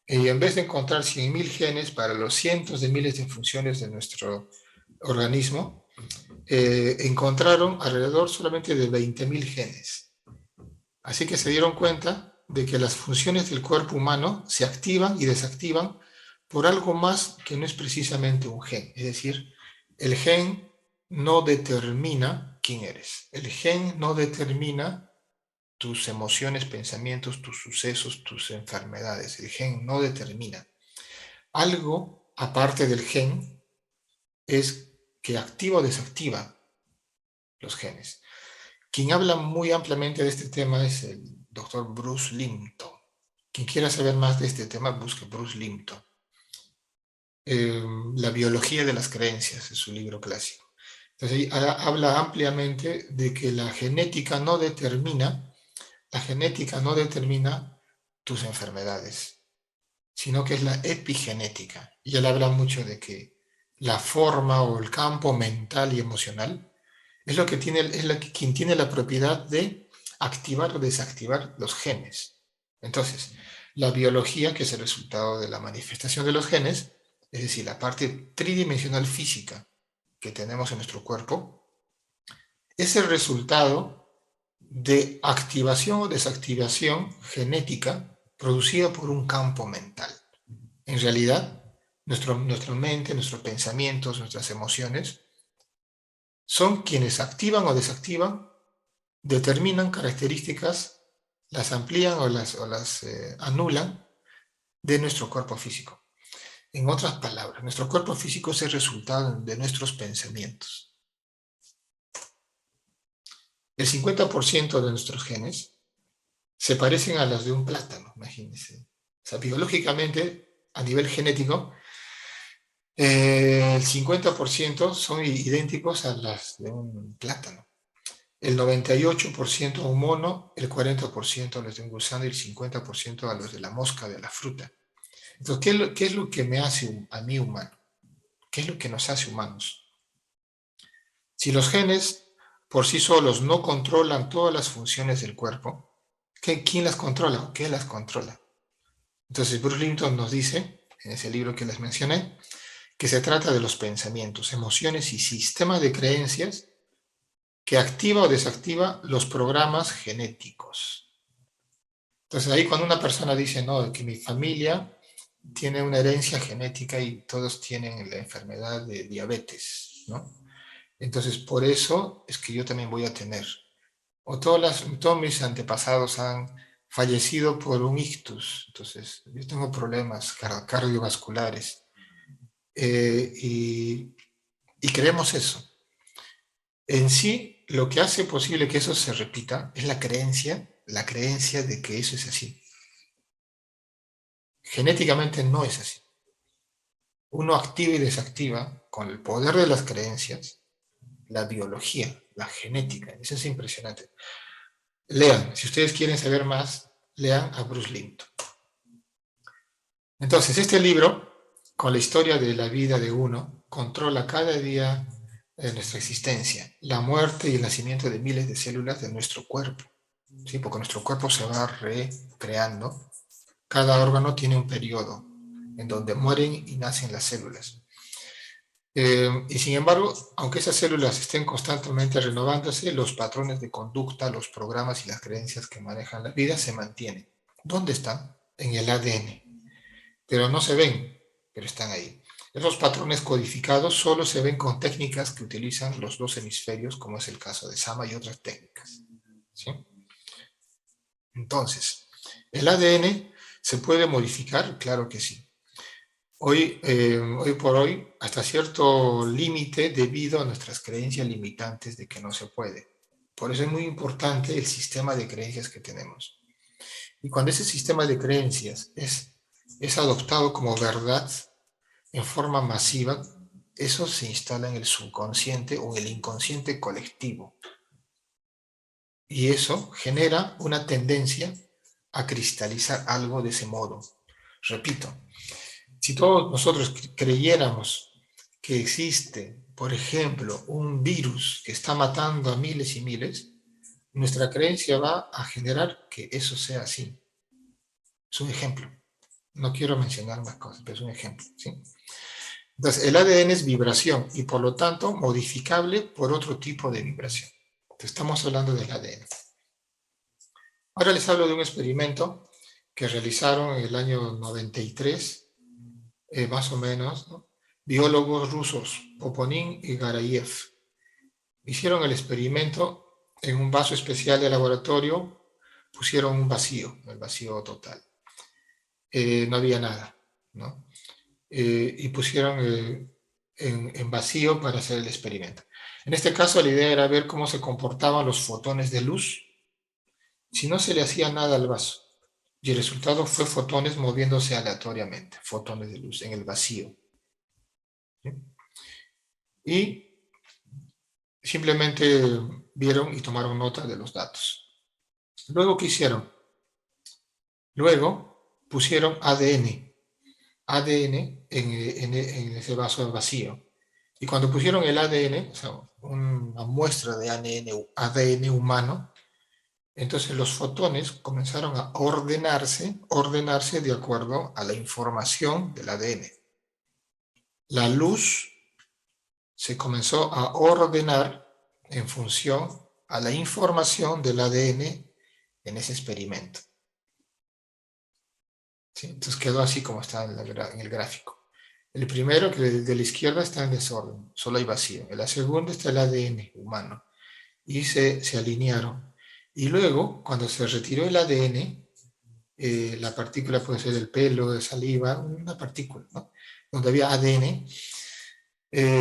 Y en vez de encontrar 100.000 genes para los cientos de miles de funciones de nuestro organismo, encontraron alrededor solamente de 20.000 genes. Así que se dieron cuenta de que las funciones del cuerpo humano se activan y desactivan por algo más que no es precisamente un gen. Es decir, el gen no determina quién eres. El gen no determina tus emociones, pensamientos, tus sucesos, tus enfermedades. El gen no determina. Algo aparte del gen es que activa o desactiva los genes. Quien habla muy ampliamente de este tema es el doctor Bruce Lipton. Quien quiera saber más de este tema, busque Bruce Lipton. La biología de las creencias es su libro clásico. Entonces, habla ampliamente de que la genética no determina tus enfermedades, sino que es la epigenética. Y él habla mucho de que la forma o el campo mental y emocional es lo que tiene, quien tiene la propiedad de activar o desactivar los genes. Entonces, la biología, que es el resultado de la manifestación de los genes, es decir, la parte tridimensional física que tenemos en nuestro cuerpo, es el resultado de activación o desactivación genética producida por un campo mental. En realidad, nuestra mente, nuestros pensamientos, nuestras emociones, son quienes activan o desactivan, determinan características, las amplían o las anulan de nuestro cuerpo físico. En otras palabras, nuestro cuerpo físico es el resultado de nuestros pensamientos. El 50% de nuestros genes se parecen a los de un plátano, imagínense. O sea, biológicamente, a nivel genético, el 50% son idénticos a las de un plátano. El 98% a un mono, el 40% a los de un gusano y el 50% a los de la mosca, de la fruta. Entonces, ¿qué es lo que me hace a mí humano? ¿Qué es lo que nos hace humanos? Si los genes por sí solos no controlan todas las funciones del cuerpo, ¿quién las controla o qué las controla? Entonces, Bruce Lipton nos dice, en ese libro que les mencioné, que se trata de los pensamientos, emociones y sistemas de creencias que activa o desactiva los programas genéticos. Entonces, ahí cuando una persona dice, no, que mi familia tiene una herencia genética y todos tienen la enfermedad de diabetes, ¿no? Entonces, por eso es que yo también voy a tener. O todos mis antepasados han fallecido por un ictus. Entonces, yo tengo problemas cardiovasculares. Y creemos eso. En sí, lo que hace posible que eso se repita es la creencia de que eso es así. Genéticamente no es así. Uno activa y desactiva con el poder de las creencias la biología, la genética. Eso es impresionante. Lean, si ustedes quieren saber más, lean a Bruce Lipton. Entonces, este libro, con la historia de la vida de uno, controla cada día de nuestra existencia, la muerte y el nacimiento de miles de células de nuestro cuerpo. ¿Sí? Porque nuestro cuerpo se va recreando. Cada órgano tiene un periodo en donde mueren y nacen las células. Y sin embargo, aunque esas células estén constantemente renovándose, los patrones de conducta, los programas y las creencias que manejan la vida se mantienen. ¿Dónde están? En el ADN. Pero no se ven, pero están ahí. Esos patrones codificados solo se ven con técnicas que utilizan los dos hemisferios, como es el caso de Sama y otras técnicas. ¿Sí? Entonces, ¿el ADN se puede modificar? Claro que sí. Hoy por hoy, hasta cierto límite, debido a nuestras creencias limitantes de que no se puede. Por eso es muy importante el sistema de creencias que tenemos. Y cuando ese sistema de creencias es adoptado como verdad en forma masiva, eso se instala en el subconsciente o en el inconsciente colectivo. Y eso genera una tendencia a cristalizar algo de ese modo. Repito, si todos nosotros creyéramos que existe, por ejemplo, un virus que está matando a miles y miles, nuestra creencia va a generar que eso sea así. Es un ejemplo. No quiero mencionar más cosas, pero es un ejemplo, ¿sí? Entonces, el ADN es vibración y por lo tanto modificable por otro tipo de vibración. Entonces, estamos hablando del ADN. Ahora les hablo de un experimento que realizaron en el año 93, más o menos, ¿no? Biólogos rusos, Poponin y Garayev. Hicieron el experimento en un vaso especial de laboratorio, pusieron un vacío, el vacío total. No había nada, ¿no? Y pusieron en vacío para hacer el experimento. En este caso, la idea era ver cómo se comportaban los fotones de luz si no se le hacía nada al vaso. Y el resultado fue fotones moviéndose aleatoriamente, fotones de luz en el vacío. ¿Sí? Y simplemente vieron y tomaron nota de los datos. Luego, ¿qué hicieron? Luego pusieron ADN en ese vaso vacío. Y cuando pusieron el ADN, o sea, una muestra de ADN humano, entonces los fotones comenzaron a ordenarse de acuerdo a la información del ADN. La luz se comenzó a ordenar en función a la información del ADN en ese experimento. ¿Sí? Entonces quedó así como está en el gráfico. El primero, que de la izquierda, está en desorden, solo hay vacío. En la segunda está el ADN humano y se alinearon. Y luego, cuando se retiró el ADN, la partícula puede ser del pelo, de saliva, una partícula, ¿no? Donde había ADN,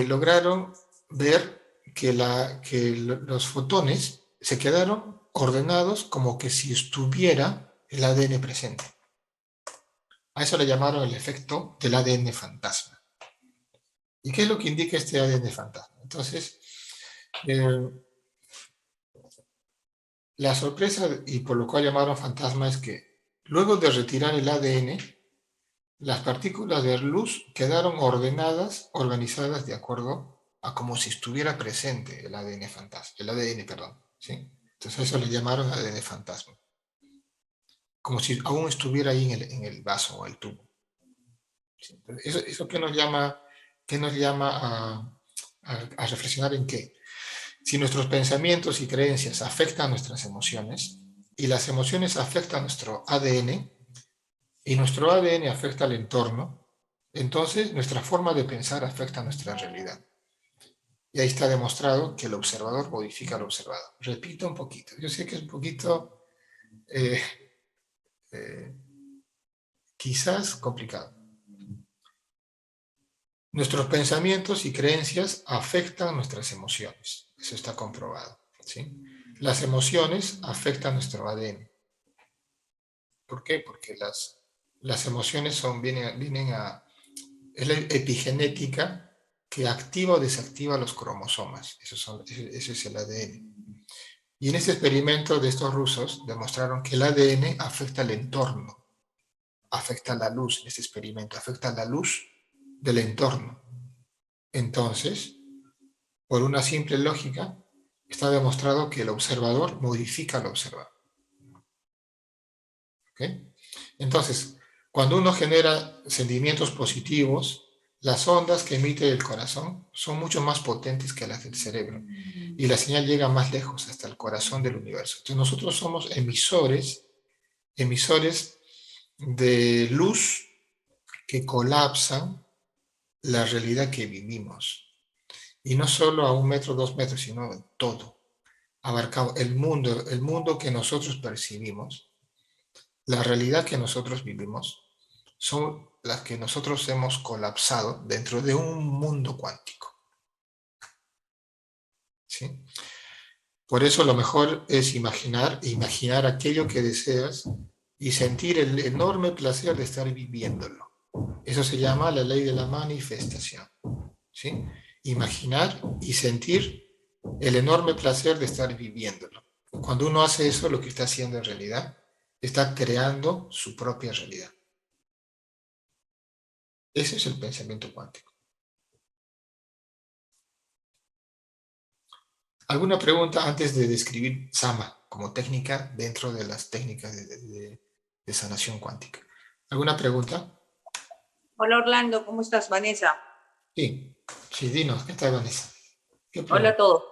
lograron ver que los fotones se quedaron ordenados como que si estuviera el ADN presente. A eso le llamaron el efecto del ADN fantasma. ¿Y qué es lo que indica este ADN fantasma? Entonces, la sorpresa, y por lo cual llamaron fantasma, es que luego de retirar el ADN, las partículas de luz quedaron ordenadas, organizadas de acuerdo a como si estuviera presente el ADN fantasma, el ADN, perdón, ¿sí? Entonces a eso le llamaron ADN fantasma, como si aún estuviera ahí en el vaso o el tubo. ¿Sí? Eso que nos llama a reflexionar en qué. Si nuestros pensamientos y creencias afectan nuestras emociones y las emociones afectan nuestro ADN y nuestro ADN afecta al entorno, entonces nuestra forma de pensar afecta nuestra realidad. Y ahí está demostrado que el observador modifica al observado. Repito un poquito. Yo sé que es un poquito eh, eh, quizás complicado. Nuestros pensamientos y creencias afectan nuestras emociones. Eso está comprobado. ¿Sí? Las emociones afectan nuestro ADN. ¿Por qué? Porque las emociones vienen a... Es la epigenética que activa o desactiva los cromosomas. Eso es el ADN. Y en este experimento de estos rusos demostraron que el ADN afecta al entorno, afecta la luz en este experimento, afecta la luz del entorno. Entonces, por una simple lógica, está demostrado que el observador modifica al observador. ¿Okay? Entonces, cuando uno genera sentimientos positivos, las ondas que emite el corazón son mucho más potentes que las del cerebro y la señal llega más lejos, hasta el corazón del universo. Entonces nosotros somos emisores de luz que colapsan la realidad que vivimos. Y no solo a 1 metro, 2 metros, sino en todo. Abarcamos el mundo que nosotros percibimos, la realidad que nosotros vivimos, son las que nosotros hemos colapsado dentro de un mundo cuántico. ¿Sí? Por eso lo mejor es imaginar aquello que deseas y sentir el enorme placer de estar viviéndolo. Eso se llama la ley de la manifestación. ¿Sí? Imaginar y sentir el enorme placer de estar viviéndolo. Cuando uno hace eso, lo que está haciendo en realidad, está creando su propia realidad. Ese es el pensamiento cuántico. ¿Alguna pregunta antes de describir Sama como técnica dentro de las técnicas de sanación cuántica? ¿Alguna pregunta? Hola Orlando, ¿cómo estás? Vanessa. Sí, sí, dinos, ¿qué tal, Vanessa? ¿Qué Hola a pregunta? todos.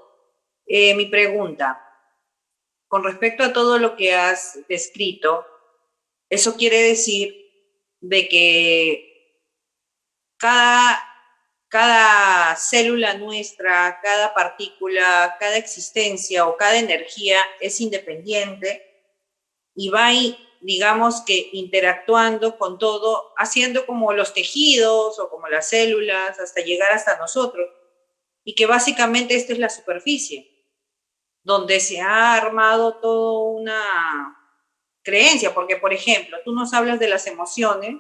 Mi pregunta, con respecto a todo lo que has descrito, eso quiere decir de que cada, cada célula nuestra, cada partícula, cada existencia o cada energía es independiente y va, digamos que interactuando con todo, haciendo como los tejidos o como las células hasta llegar hasta nosotros. Y que básicamente esta es la superficie, donde se ha armado toda una creencia, porque por ejemplo, tú nos hablas de las emociones,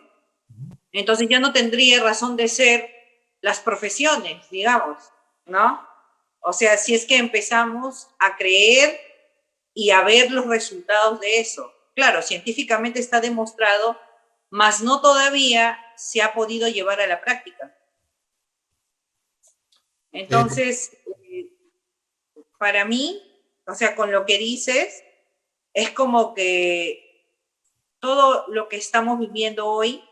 entonces ya no tendría razón de ser las profesiones, digamos, ¿no? O sea, si es que empezamos a creer y a ver los resultados de eso. Claro, científicamente está demostrado, mas no todavía se ha podido llevar a la práctica. Eh, Entonces, para mí, o sea, con lo que dices, es como que todo lo que estamos viviendo hoy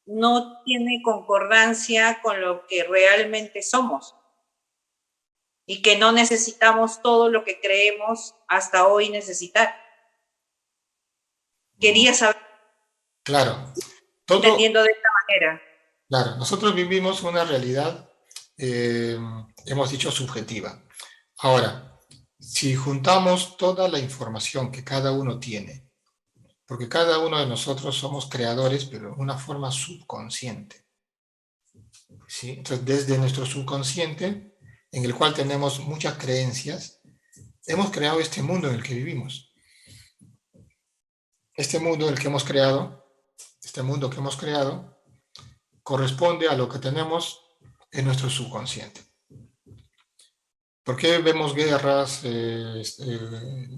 no tiene concordancia con lo que realmente somos y que no necesitamos todo lo que creemos hasta hoy necesitar. Quería saber, claro, todo, entendiendo de esta manera. claro, nosotros vivimos una realidad, eh, hemos dicho, subjetiva. Ahora, si juntamos toda la información que cada uno tiene, porque cada uno de nosotros somos creadores, pero de una forma subconsciente, ¿sí? Entonces, desde nuestro subconsciente, en el cual tenemos muchas creencias, hemos creado este mundo en el que vivimos. Este mundo, el que hemos creado, este mundo que hemos creado, corresponde a lo que tenemos en nuestro subconsciente. ¿Por qué vemos guerras,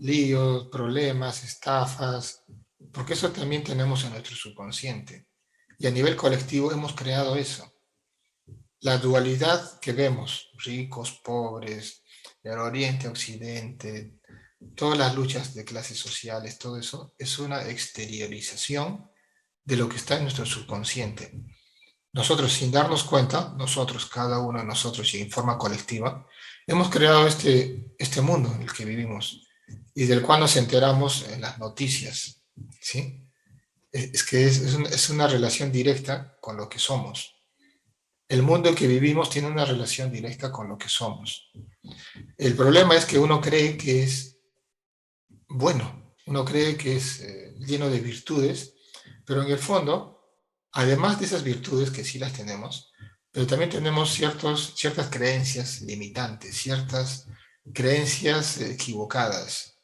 líos, problemas, estafas? Porque eso también tenemos en nuestro subconsciente. Y a nivel colectivo hemos creado eso. La dualidad que vemos, ricos, pobres, del oriente, occidente, todas las luchas de clases sociales, todo eso, es una exteriorización de lo que está en nuestro subconsciente. Nosotros, sin darnos cuenta, nosotros, cada uno de nosotros y en forma colectiva, hemos creado este mundo en el que vivimos y del cual nos enteramos en las noticias, ¿sí? Es que es una relación directa con lo que somos. El mundo en que vivimos tiene una relación directa con lo que somos. El problema es que uno cree que es bueno, uno cree que es lleno de virtudes, pero en el fondo, además de esas virtudes que sí las tenemos, pero también tenemos ciertas creencias limitantes, ciertas creencias equivocadas,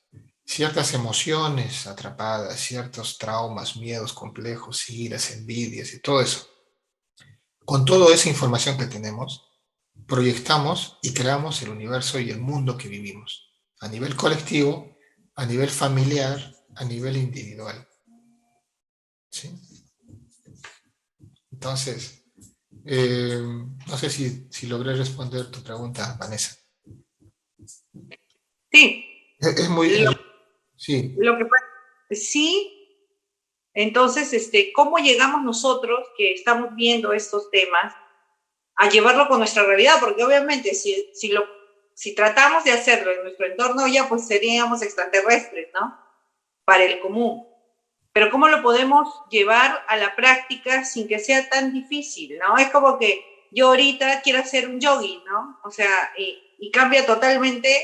ciertas emociones atrapadas, ciertos traumas, miedos complejos, iras, envidias y todo eso. Con toda esa información que tenemos, proyectamos y creamos el universo y el mundo que vivimos, a nivel colectivo, a nivel familiar, a nivel individual. ¿Sí? Entonces, no sé si logré responder tu pregunta, Vanessa. Sí, Es muy, lo, sí, lo que pasa, sí, entonces, ¿cómo llegamos nosotros que estamos viendo estos temas a llevarlo con nuestra realidad? Porque obviamente si tratamos de hacerlo en nuestro entorno ya pues seríamos extraterrestres, ¿no? Para el común. Pero ¿cómo lo podemos llevar a la práctica sin que sea tan difícil, ¿no? Es como que yo ahorita quiero hacer un jogging, ¿no? O sea, y cambia totalmente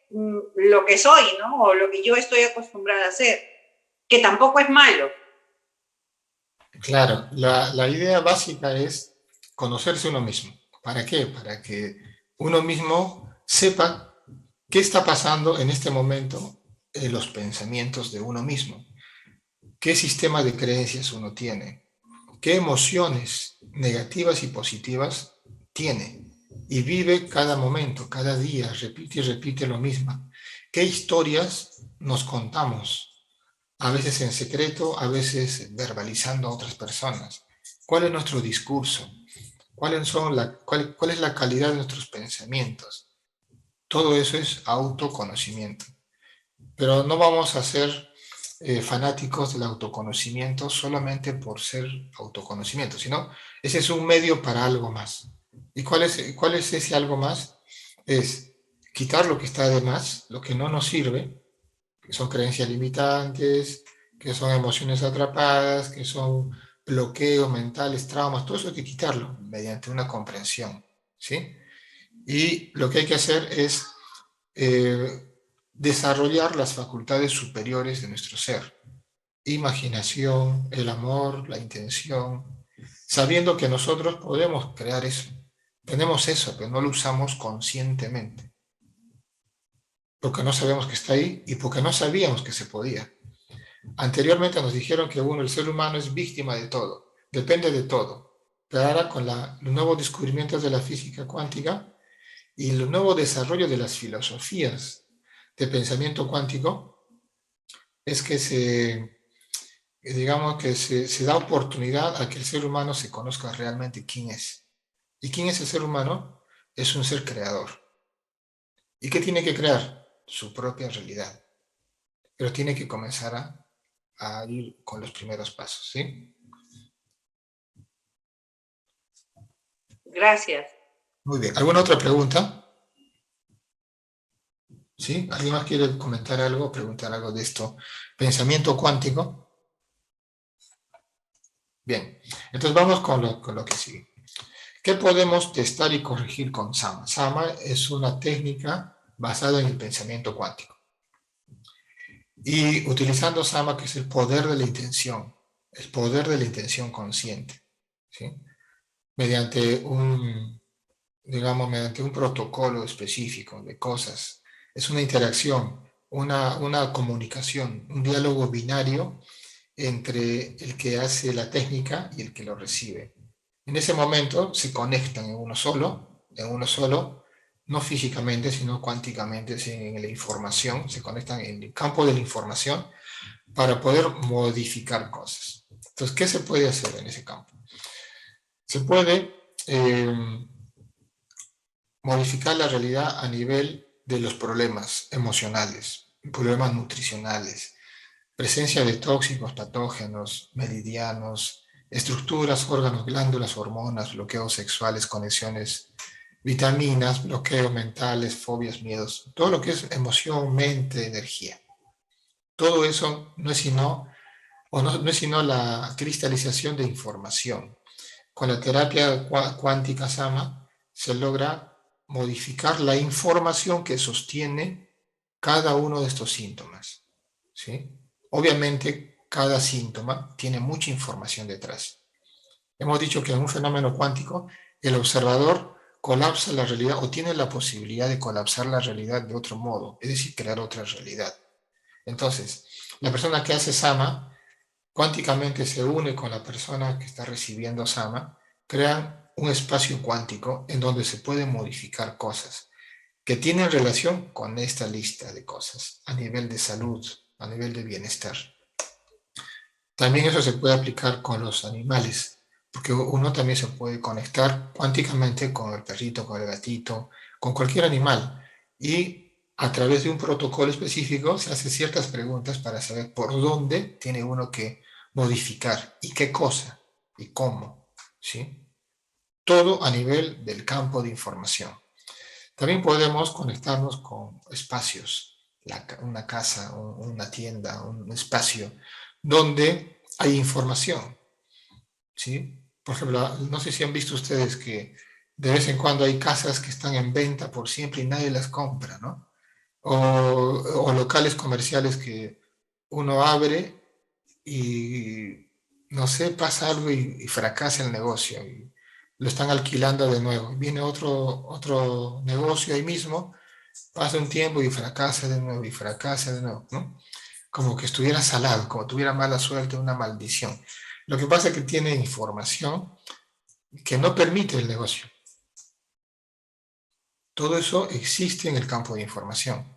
lo que soy, ¿no? O lo que yo estoy acostumbrada a hacer, que tampoco es malo. claro. La idea básica es conocerse uno mismo. ¿Para qué? Para que uno mismo sepa qué está pasando en este momento en los pensamientos de uno mismo. ¿Qué sistema de creencias uno tiene? ¿Qué emociones negativas y positivas tiene? Y vive cada momento, cada día, repite y repite lo mismo. ¿Qué historias nos contamos? A veces en secreto, a veces verbalizando a otras personas. ¿Cuál es nuestro discurso? ¿Cuál es la calidad de nuestros pensamientos? Todo eso es autoconocimiento. Pero no vamos a ser fanáticos del autoconocimiento solamente por ser autoconocimiento, sino ese es un medio para algo más. ¿Y cuál es ese algo más? Es quitar lo que está de más, lo que no nos sirve, que son creencias limitantes, que son emociones atrapadas, que son bloqueos mentales, traumas, todo eso hay que quitarlo mediante una comprensión, ¿sí? Y lo que hay que hacer es desarrollar las facultades superiores de nuestro ser. Imaginación, el amor, la intención, sabiendo que nosotros podemos crear eso. Tenemos eso, pero no lo usamos conscientemente. Porque no sabemos que está ahí y porque no sabíamos que se podía. Anteriormente nos dijeron que el ser humano es víctima de todo, depende de todo. Pero ahora con los nuevos descubrimientos de la física cuántica y el nuevo desarrollo de las filosofías de pensamiento cuántico, es que se da oportunidad a que el ser humano se conozca realmente quién es. ¿Y quién es el ser humano? Es un ser creador. ¿Y qué tiene que crear? Su propia realidad. Pero tiene que comenzar a ir con los primeros pasos, ¿sí? Gracias. Muy bien. ¿Alguna otra pregunta? ¿Sí? ¿Alguien más quiere comentar algo, preguntar algo de esto? Pensamiento cuántico. Bien. Entonces vamos con lo que sigue. ¿Qué podemos testar y corregir con Sama? Sama es una técnica basada en el pensamiento cuántico. Y utilizando Sama, que es el poder de la intención consciente, ¿sí? Mediante mediante un protocolo específico de cosas. Es una interacción, una comunicación, un diálogo binario entre el que hace la técnica y el que lo recibe. En ese momento se conectan en uno solo, no físicamente, sino cuánticamente, en la información, se conectan en el campo de la información para poder modificar cosas. Entonces, ¿qué se puede hacer en ese campo? Se puede modificar la realidad a nivel de los problemas emocionales, problemas nutricionales, presencia de tóxicos, patógenos, meridianos, estructuras, órganos, glándulas, hormonas, bloqueos sexuales, conexiones, vitaminas, bloqueos mentales, fobias, miedos, todo lo que es emoción, mente, energía. Todo eso no es sino la cristalización de información. Con la terapia cuántica Sama se logra modificar la información que sostiene cada uno de estos síntomas, ¿sí? Obviamente, cada síntoma tiene mucha información detrás. Hemos dicho que en un fenómeno cuántico, el observador colapsa la realidad o tiene la posibilidad de colapsar la realidad de otro modo, es decir, crear otra realidad. Entonces, la persona que hace Sama cuánticamente se une con la persona que está recibiendo Sama, crean un espacio cuántico en donde se pueden modificar cosas que tienen relación con esta lista de cosas a nivel de salud, a nivel de bienestar. También eso se puede aplicar con los animales, porque uno también se puede conectar cuánticamente con el perrito, con el gatito, con cualquier animal. Y a través de un protocolo específico se hace ciertas preguntas para saber por dónde tiene uno que modificar y qué cosa y cómo, ¿sí? Todo a nivel del campo de información. También podemos conectarnos con espacios, una casa, una tienda, un espacio donde hay información, ¿sí? Por ejemplo, no sé si han visto ustedes que de vez en cuando hay casas que están en venta por siempre y nadie las compra, ¿no? O locales comerciales que uno abre y, no sé, pasa algo y fracasa el negocio y lo están alquilando de nuevo. Viene otro negocio ahí mismo, pasa un tiempo y fracasa de nuevo y fracasa de nuevo, ¿no? Como que estuviera salado, como tuviera mala suerte, una maldición. Lo que pasa es que tiene información que no permite el negocio. Todo eso existe en el campo de información.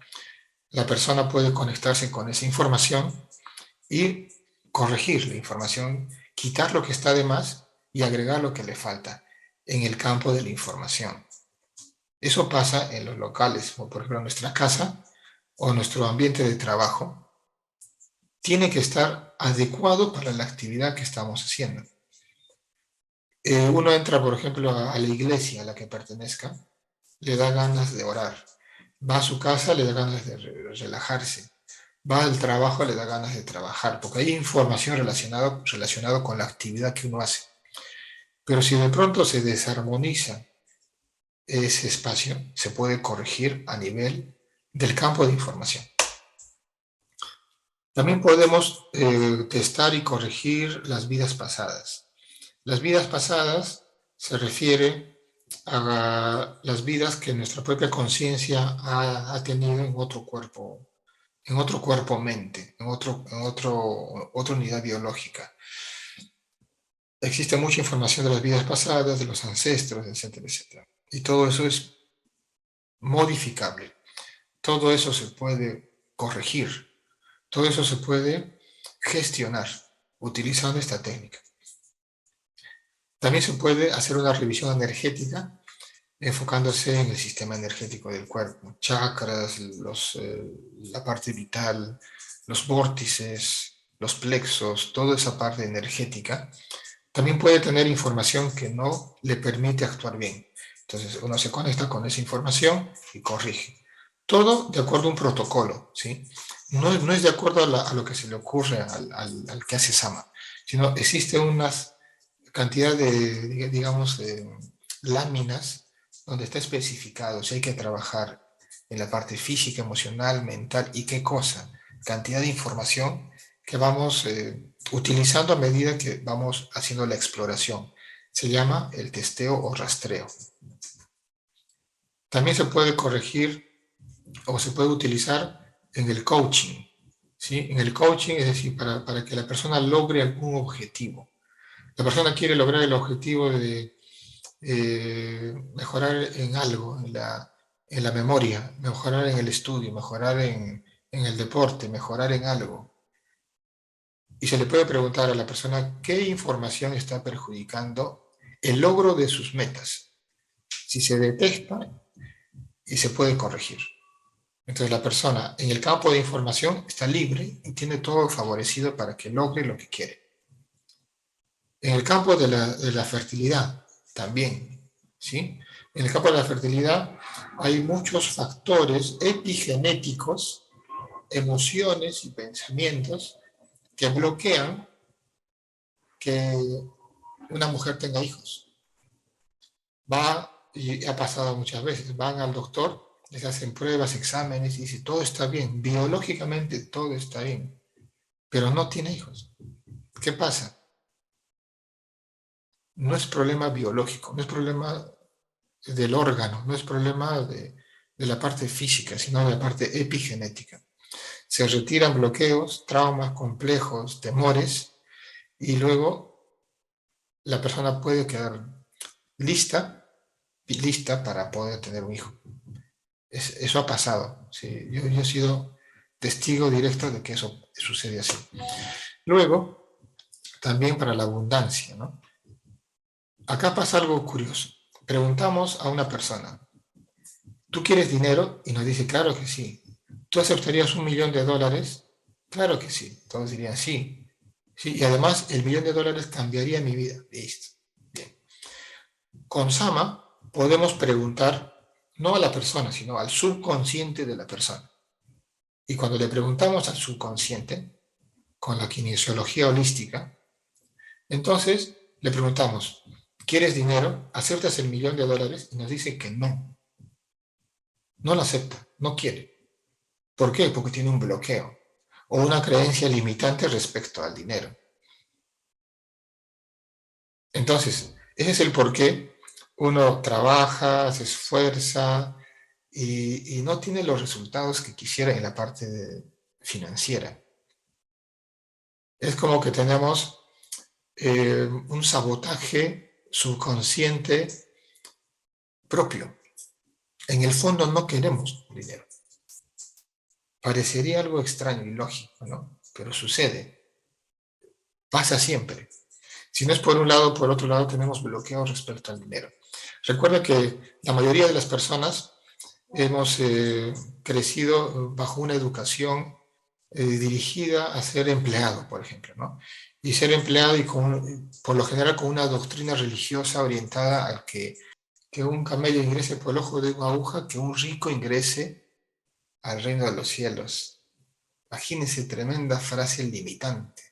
La persona puede conectarse con esa información y corregir la información, quitar lo que está de más y agregar lo que le falta en el campo de la información. Eso pasa en los locales, como por ejemplo nuestra casa o nuestro ambiente de trabajo. Tiene que estar adecuado para la actividad que estamos haciendo. Uno entra, por ejemplo, a la iglesia a la que pertenezca, le da ganas de orar. Va a su casa, le da ganas de relajarse. Va al trabajo, le da ganas de trabajar, porque hay información relacionada con la actividad que uno hace. Pero si de pronto se desarmoniza ese espacio, se puede corregir a nivel del campo de información. También podemos testar y corregir las vidas pasadas. Las vidas pasadas se refiere a las vidas que nuestra propia conciencia ha tenido en otro cuerpo mente, en otra unidad biológica. Existe mucha información de las vidas pasadas, de los ancestros, etcétera, etcétera. Y todo eso es modificable. Todo eso se puede corregir. Todo eso se puede gestionar utilizando esta técnica. También se puede hacer una revisión energética enfocándose en el sistema energético del cuerpo, chakras, la parte vital, los vórtices, los plexos, toda esa parte energética. También puede tener información que no le permite actuar bien. Entonces uno se conecta con esa información y corrige. Todo de acuerdo a un protocolo, ¿sí? No es de acuerdo a lo que se le ocurre al que hace Sama, sino existe una cantidad de, digamos, láminas donde está especificado si hay que trabajar en la parte física, emocional, mental y qué cosa, cantidad de información que vamos utilizando a medida que vamos haciendo la exploración. Se llama el testeo o rastreo. También se puede corregir o se puede utilizar en el coaching, ¿sí? En el coaching, es decir, para que la persona logre algún objetivo. La persona quiere lograr el objetivo de mejorar en algo, en la memoria, mejorar en el estudio, mejorar en el deporte, mejorar en algo. Y se le puede preguntar a la persona qué información está perjudicando el logro de sus metas. Si se detecta y se puede corregir. Entonces la persona en el campo de información está libre y tiene todo favorecido para que logre lo que quiere. En el campo de la fertilidad también, ¿sí? En el campo de la fertilidad hay muchos factores epigenéticos, emociones y pensamientos que bloquean que una mujer tenga hijos. Y ha pasado muchas veces, van al doctor, les hacen pruebas, exámenes y dice, todo está bien, biológicamente todo está bien, pero no tiene hijos. ¿Qué pasa? No es problema biológico, no es problema del órgano, no es problema de la parte física, sino de la parte epigenética. Se retiran bloqueos, traumas complejos, temores, y luego la persona puede quedar lista para poder tener un hijo. Eso ha pasado. ¿Sí? Yo he sido testigo directo de que eso sucede así. Luego, también para la abundancia, ¿no? Acá pasa algo curioso. Preguntamos a una persona, ¿tú quieres dinero? Y nos dice, claro que sí. ¿Tú aceptarías $1 millón? Claro que sí. Todos dirían sí. Sí, y además el $1 millón cambiaría mi vida. Listo. Bien. Con Sama podemos preguntar no a la persona, sino al subconsciente de la persona. Y cuando le preguntamos al subconsciente, con la kinesiología holística, entonces le preguntamos, ¿quieres dinero? ¿Aceptas el $1 millón? Y nos dice que no. No lo acepta, no quiere. ¿Por qué? Porque tiene un bloqueo o una creencia limitante respecto al dinero. Entonces, ese es el por qué uno trabaja, se esfuerza y no tiene los resultados que quisiera en la parte financiera. Es como que tenemos un sabotaje subconsciente propio. En el fondo no queremos dinero. Parecería algo extraño y lógico, ¿no? Pero sucede. Pasa siempre. Si no es por un lado, por otro lado tenemos bloqueos respecto al dinero. Recuerda que la mayoría de las personas hemos crecido bajo una educación dirigida a ser empleado, por ejemplo, ¿no? Y ser empleado y por lo general con una doctrina religiosa orientada a que un camello ingrese por el ojo de una aguja, que un rico ingrese al reino de los cielos. Imagínense, tremenda frase limitante.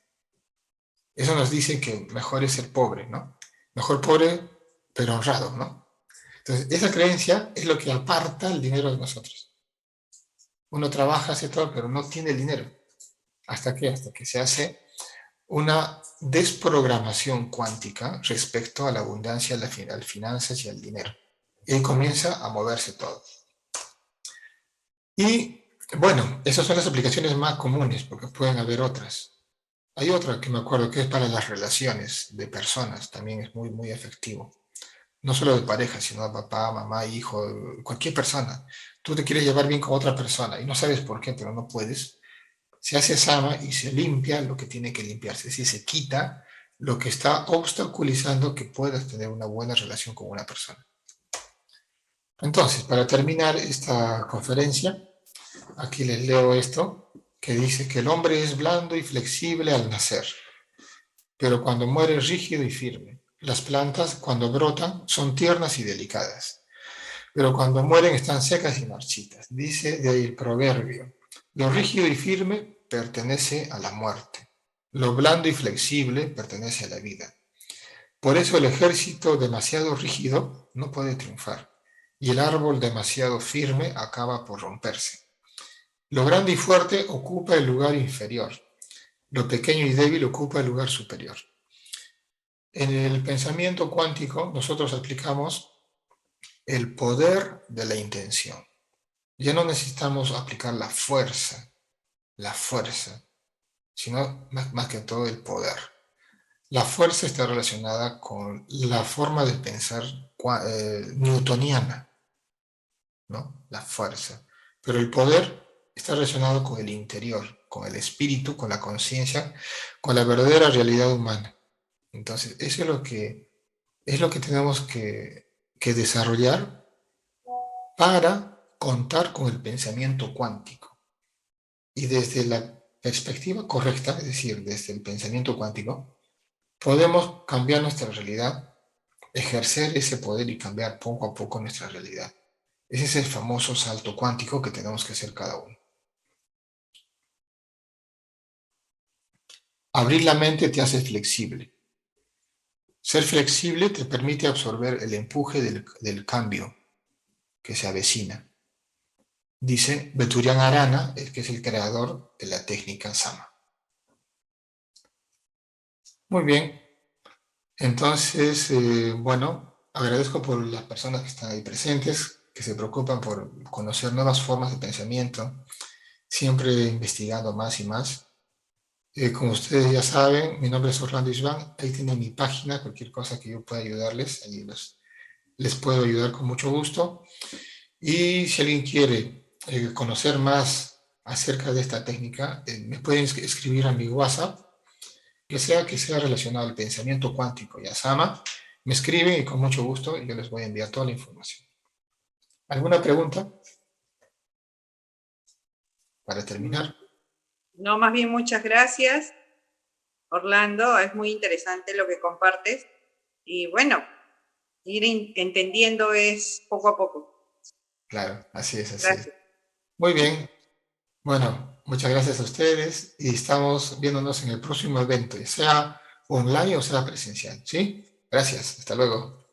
Eso nos dice que mejor es ser pobre, ¿no? Mejor pobre, pero honrado, ¿no? Entonces, esa creencia es lo que aparta el dinero de nosotros. Uno trabaja, hace todo, pero no tiene el dinero. ¿Hasta qué? Hasta que se hace una desprogramación cuántica respecto a la abundancia, a las finanzas y al dinero. Y ahí comienza a moverse todo. Y bueno, esas son las aplicaciones más comunes, porque pueden haber otras. Hay otra que me acuerdo que es para las relaciones de personas, también es muy, muy efectivo. No solo de pareja, sino de papá, mamá, hijo, cualquier persona. Tú te quieres llevar bien con otra persona y no sabes por qué, pero no puedes. Se hace sama y se limpia lo que tiene que limpiarse, es decir, se quita lo que está obstaculizando que puedas tener una buena relación con una persona. Entonces, para terminar esta conferencia, aquí les leo esto, que dice que el hombre es blando y flexible al nacer, pero cuando muere es rígido y firme. Las plantas, cuando brotan, son tiernas y delicadas, pero cuando mueren están secas y marchitas. Dice de ahí el proverbio: lo rígido y firme pertenece a la muerte, lo blando y flexible pertenece a la vida. Por eso el ejército demasiado rígido no puede triunfar, y el árbol demasiado firme acaba por romperse. Lo grande y fuerte ocupa el lugar inferior, lo pequeño y débil ocupa el lugar superior. En el pensamiento cuántico nosotros aplicamos el poder de la intención. Ya no necesitamos aplicar la fuerza, sino más que todo el poder. La fuerza está relacionada con la forma de pensar newtoniana, ¿no? La fuerza. Pero el poder está relacionado con el interior, con el espíritu, con la conciencia, con la verdadera realidad humana. Entonces, eso es lo que tenemos que desarrollar para contar con el pensamiento cuántico. Y desde la perspectiva correcta, es decir, desde el pensamiento cuántico, podemos cambiar nuestra realidad, ejercer ese poder y cambiar poco a poco nuestra realidad. Ese es el famoso salto cuántico que tenemos que hacer cada uno. Abrir la mente te hace flexible. Ser flexible te permite absorber el empuje del cambio que se avecina. Dice Beturian Arana, que es el creador de la técnica Sama. Muy bien. Entonces, bueno, agradezco por las personas que están ahí presentes, que se preocupan por conocer nuevas formas de pensamiento, siempre investigando más y más. Como ustedes ya saben, mi nombre es Orlando Isván, ahí tienen mi página, cualquier cosa que yo pueda ayudarles, ahí les puedo ayudar con mucho gusto. Y si alguien quiere conocer más acerca de esta técnica, me pueden escribir a mi WhatsApp, que sea relacionado al pensamiento cuántico y a Sama, me escriben y con mucho gusto yo les voy a enviar toda la información. ¿Alguna pregunta? Para terminar. No, más bien muchas gracias, Orlando. Es muy interesante lo que compartes. Y bueno, ir entendiendo es poco a poco. Claro, así es, así Gracias. es. Muy bien. Bueno, muchas gracias a ustedes y estamos viéndonos en el próximo evento, ya sea online o sea presencial, ¿sí? Gracias, hasta luego.